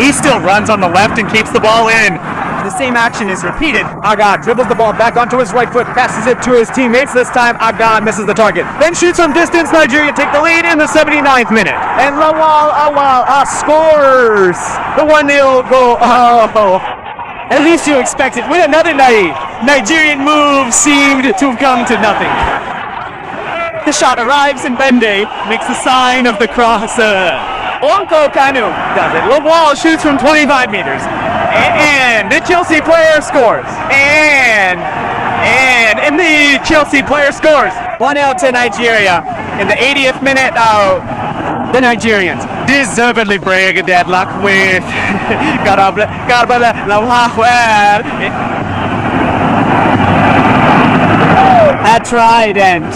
He still runs on the left and keeps the ball in. The same action is repeated. Aga dribbles the ball back onto his right foot, passes it to his teammates. This time, Aga misses the target. Then shoots from distance. Nigeria take the lead in the 79th minute. And Lawal Awal scores the 1-0 goal. Oh, at least you expect it. With another Nigerian move seemed to have come to nothing. The shot arrives and Bende makes the sign of the cross. Onko Kanu does it. Lawal shoots from 25 meters. And the Chelsea player scores. And the Chelsea player scores. 1-0 to Nigeria. In the 80th minute, the Nigerians deservedly break a deadlock with Garbala Lawal. Had tried and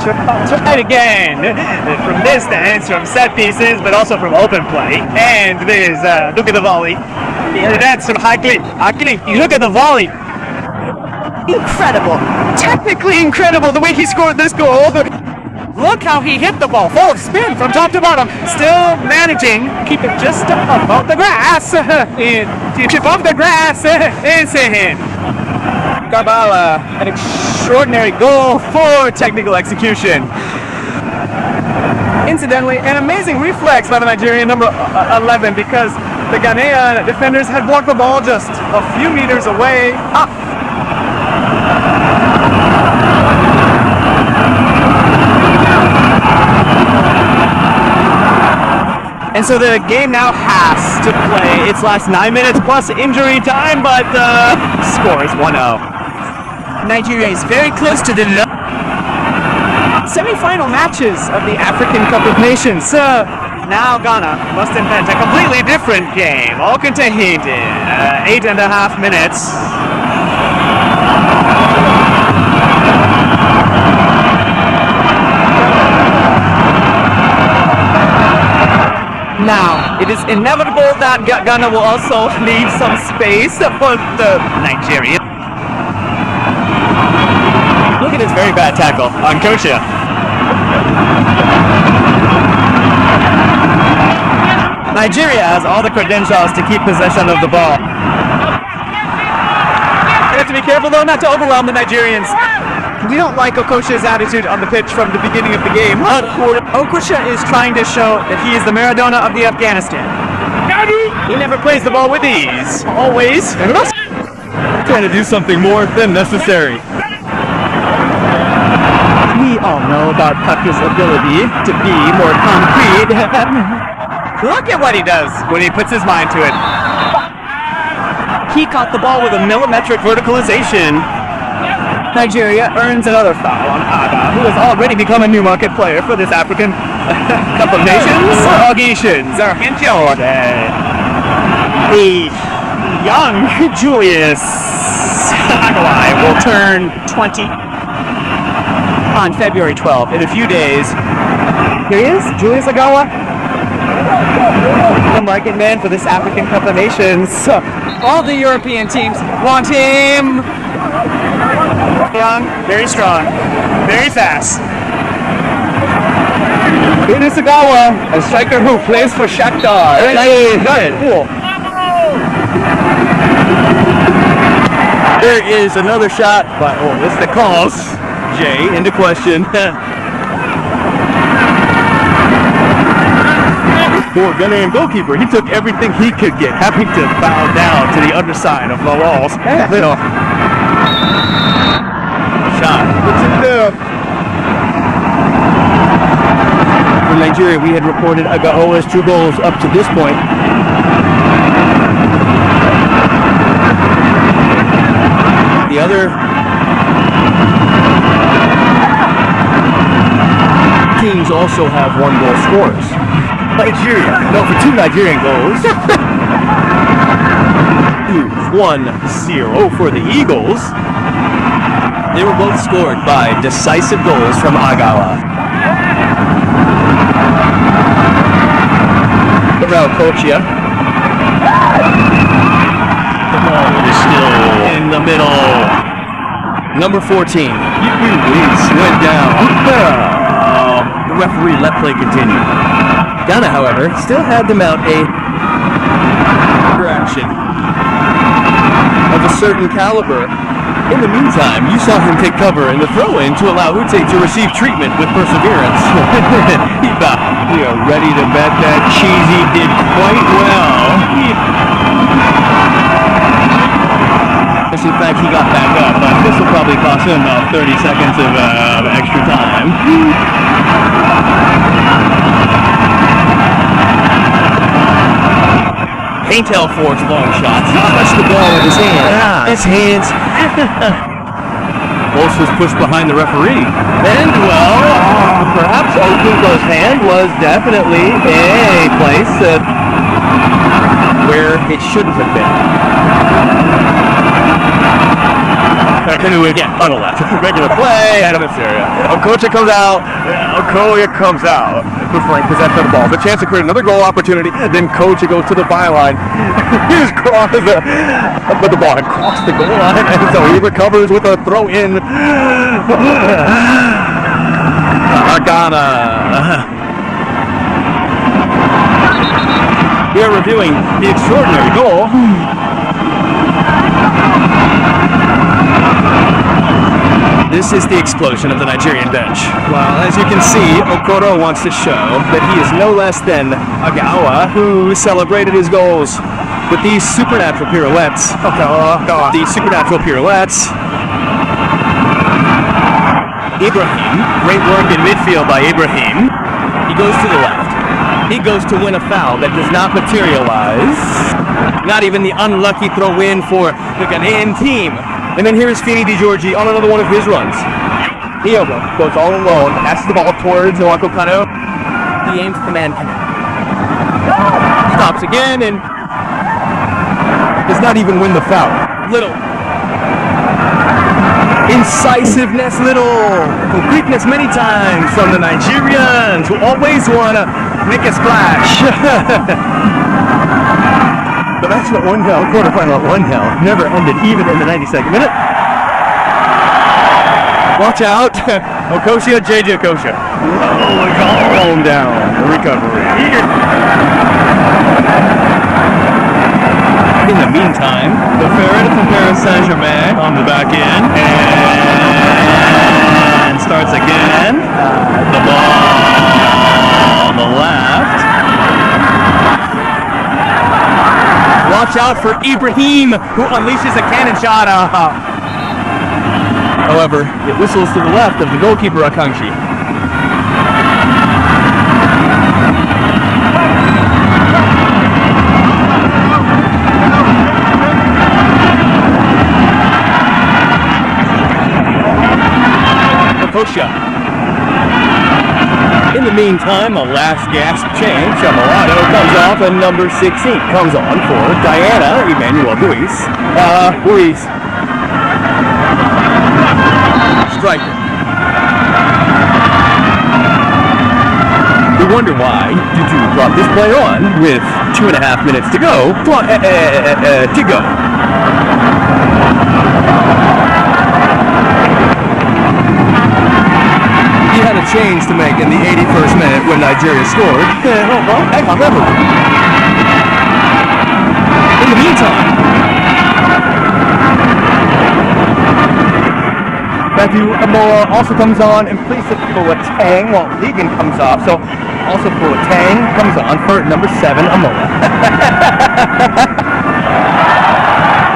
tried again from distance, from set pieces, but also from open play. And there's look at the volley. That's from Hakli. You look at the volley. Incredible. Technically incredible the way he scored this goal. Look how he hit the ball. Full spin from top to bottom. Still managing to keep it just above the grass. Above the grass. Insane. Garbala, an extraordinary goal for technical execution. Incidentally, an amazing reflex by the Nigerian number 11 because the Ghanaian defenders had blocked the ball just a few meters away. And so the game now has to play its last 9 minutes plus injury time, but the score is 1-0. Nigeria is very close to the semi-final matches of the African Cup of Nations. Now Ghana must invent a completely different game, all contained in 8.5 minutes. Now, it is inevitable that Ghana will also leave some space for the Nigerian. Look at his very bad tackle on Kocha. Nigeria has all the credentials to keep possession of the ball. You have to be careful though not to overwhelm the Nigerians. We don't like Okocha's attitude on the pitch from the beginning of the game. Okocha is trying to show that he is the Maradona of the Afghanistan. He never plays the ball with ease. Always. Trying to do something more than necessary. We all know about Pucker's ability to be more concrete. Look at what he does when he puts his mind to it. He caught the ball with a millimetric verticalization. Nigeria earns another foul on Aga, who has already become a Newmarket player for this African Cup of Nations. The young Julius Agawai will turn 20 on February 12th, in a few days. Here he is, Julius Agawa. The market man for this African Cup of Nations. All the European teams want him. Young, very strong, very fast. Julius Agawa, a striker who plays for Shakhtar. Cool. There is another shot by, it's the calls. Jay into question. Poor Ghanaian goalkeeper, he took everything he could get, having to bow down to the underside of the walls. Little shot. Puts it there. Nigeria, we had reported Agaoa's 2 goals up to this point. The other teams also have 1 goal scorers. Nigeria, no, for 2 Nigerian goals. 1-0 for the Eagles. They were both scored by decisive goals from Agawa. Kochia. The ball is still in the middle. Number 14. Went down. The referee let play continue. Ghana, however, still had them out a action of a certain caliber. In the meantime, you saw him take cover in the throw-in to allow Ute to receive treatment with perseverance. We are ready to bet that Cheesy did quite well. In fact, he got back up, but this will probably cost him about 30 seconds of extra time. Paintel forced long shots. He touched the ball with his hand. Yeah. His hands. Bolts was pushed behind the referee. And, well, perhaps Okuko's hand was definitely a place where it shouldn't have been. Canoe again, on the left. Making a play out of this area. Okocha comes out. Okoya comes out. For Frank possession of the ball. The chance to create another goal opportunity. Then Kocha goes to the byline. He's crossed but the ball had crossed the goal line. And so he recovers with a throw in. Ghana. We are reviewing the extraordinary goal. This is the explosion of the Nigerian bench. Well, as you can see, Okoro wants to show that he is no less than Agawa, who celebrated his goals with these supernatural pirouettes. These supernatural pirouettes. Ibrahim, great work in midfield by Ibrahim. He goes to the left. He goes to win a foul that does not materialize. Not even the unlucky throw-in for the Ghanaian team. And then here's Fini Di Giorgi on another one of his runs. Iogo goes all alone, passes the ball towards Nwako Kano. He aims the man canal. Stops again and does not even win the foul. Little incisiveness, little quickness many times from the Nigerians who always want to make a splash. The match at 1-0, quarterfinal at 1-0, never ended even in the 92nd minute. Watch out, Okocha, JJ Okocha. Calm down, the recovery. In the meantime, the ferret from Paris Saint-Germain on the back end, and starts again. The ball on the left. Watch out for Ibrahim, who unleashes a cannon shot. However, it whistles to the left of the goalkeeper, Akanji. Okocha. In the meantime, a last gasp change. Amalado comes off and number 16 comes on for Diana Emmanuel Ruiz. Ruiz. Striker. We wonder why Dudu brought this play on with 2.5 minutes to go. He had a change to make in the 81st minute when Nigeria scored. In the meantime, Matthew Amoa also comes on in place of Boateng while Ligon comes off. So also Boateng comes on for number 7, Amoa.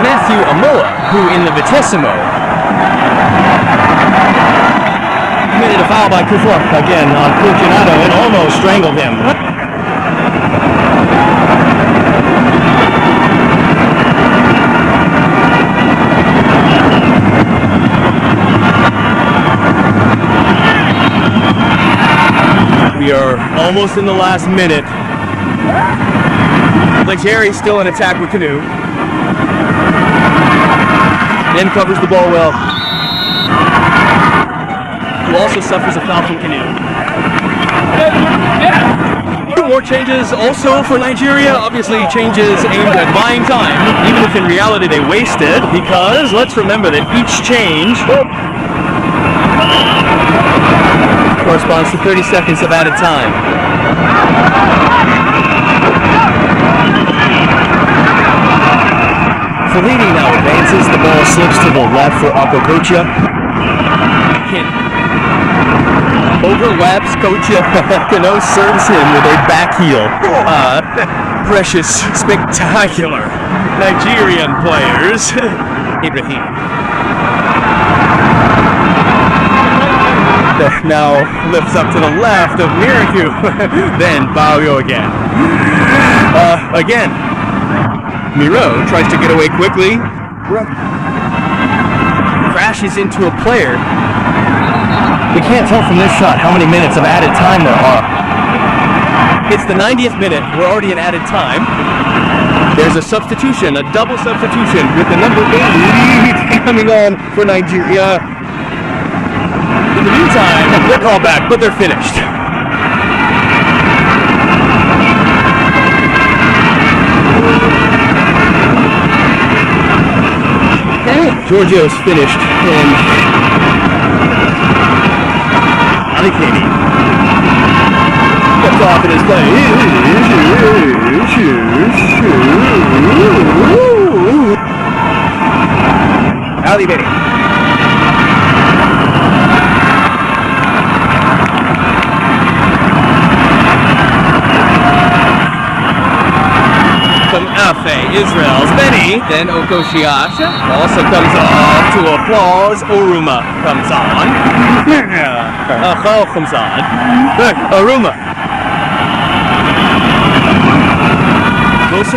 Matthew Amoa, who in the Vitessimo committed a foul by Kufa again on Kukinado and almost strangled him. We are almost in the last minute. Legeri's still in attack with Canoe. Then covers the ball well. Who also suffers a foul from Canoe. More changes also for Nigeria. Obviously changes aimed at buying time, even if in reality they wasted, because let's remember that each change corresponds to 30 seconds of added time. Fellini now advances. The ball slips to the left for Okokocha. Overlaps Kocha. Kano serves him with a back heel. Precious, spectacular Nigerian players. Ibrahim. Now lifts up to the left of Miraku. Then Bayo again. Again. Miro tries to get away quickly. Crashes into a player. We can't tell from this shot how many minutes of added time there are. It's the 90th minute. We're already in added time. There's a substitution, a double substitution with the number 8 coming on for Nigeria. In the meantime, they're called back, but they're finished. Giorgio's finished, and Alikini gets off in his play. Alikini. Israel's Benny, then Okoshiasha also comes off to applause. Oruma comes on. Comes on. Oruma.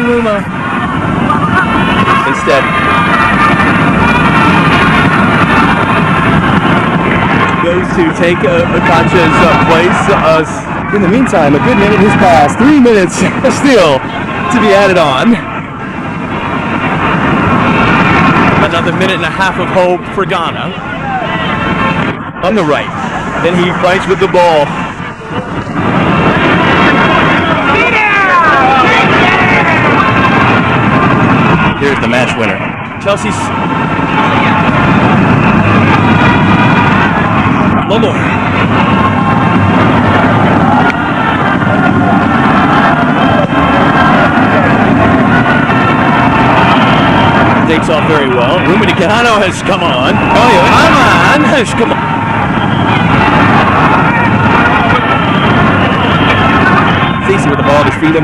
Ruma. Instead. Goes to take Akacha's place. In the meantime, a good minute has passed. 3 minutes still to be added on. Another minute and a half of hope for Ghana. On the right. Then he fights with the ball. Here's the match winner. Chelsea's Momo. Takes off very well. Rumadicano has come on. Aman has come on. Facing with the ball at his feet.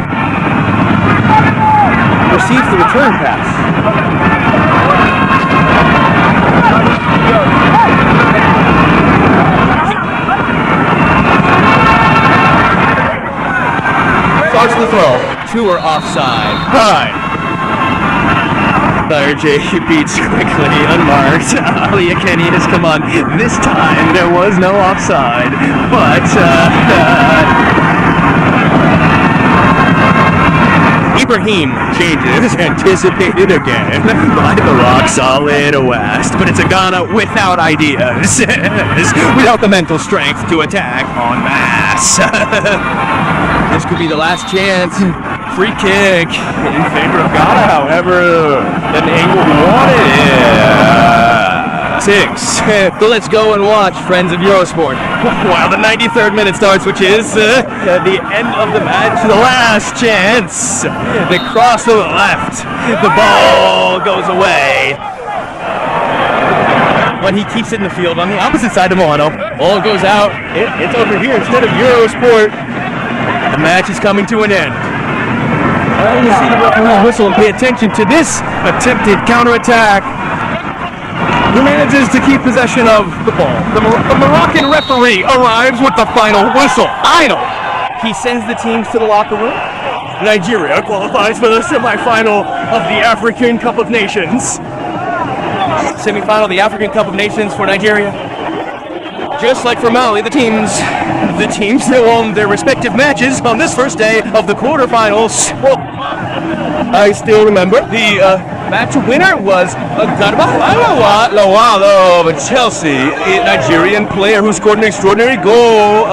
Receives the return pass. Starts the throw. Two are offside. Hi. RJ beats quickly, unmarked. Ali Akeni has come on. This time there was no offside, but Ibrahim changes, anticipated again by the rock solid West, but it's a Ghana without ideas, without the mental strength to attack en masse. This could be the last chance. Free kick in favor of Ghana, however, an angle wanted. 6. So let's go and watch, friends of Eurosport. While the 93rd minute starts, which is the end of the match, the last chance. The cross to the left. The ball goes away. But he keeps it in the field on the opposite side of Moano. Ball goes out. It's over here instead of Eurosport. The match is coming to an end. Well, you see the referee whistle and pay attention to this attempted counterattack. who manages to keep possession of the ball. The Moroccan referee arrives with the final whistle. Final. He sends the teams to the locker room. Nigeria qualifies for the semifinal of the African Cup of Nations. Semifinal of the African Cup of Nations for Nigeria. Just like for Mali, the teams that won their respective matches on this first day of the quarterfinals. I still remember the match winner was Garba Lawalo of Chelsea, a Nigerian player who scored an extraordinary goal.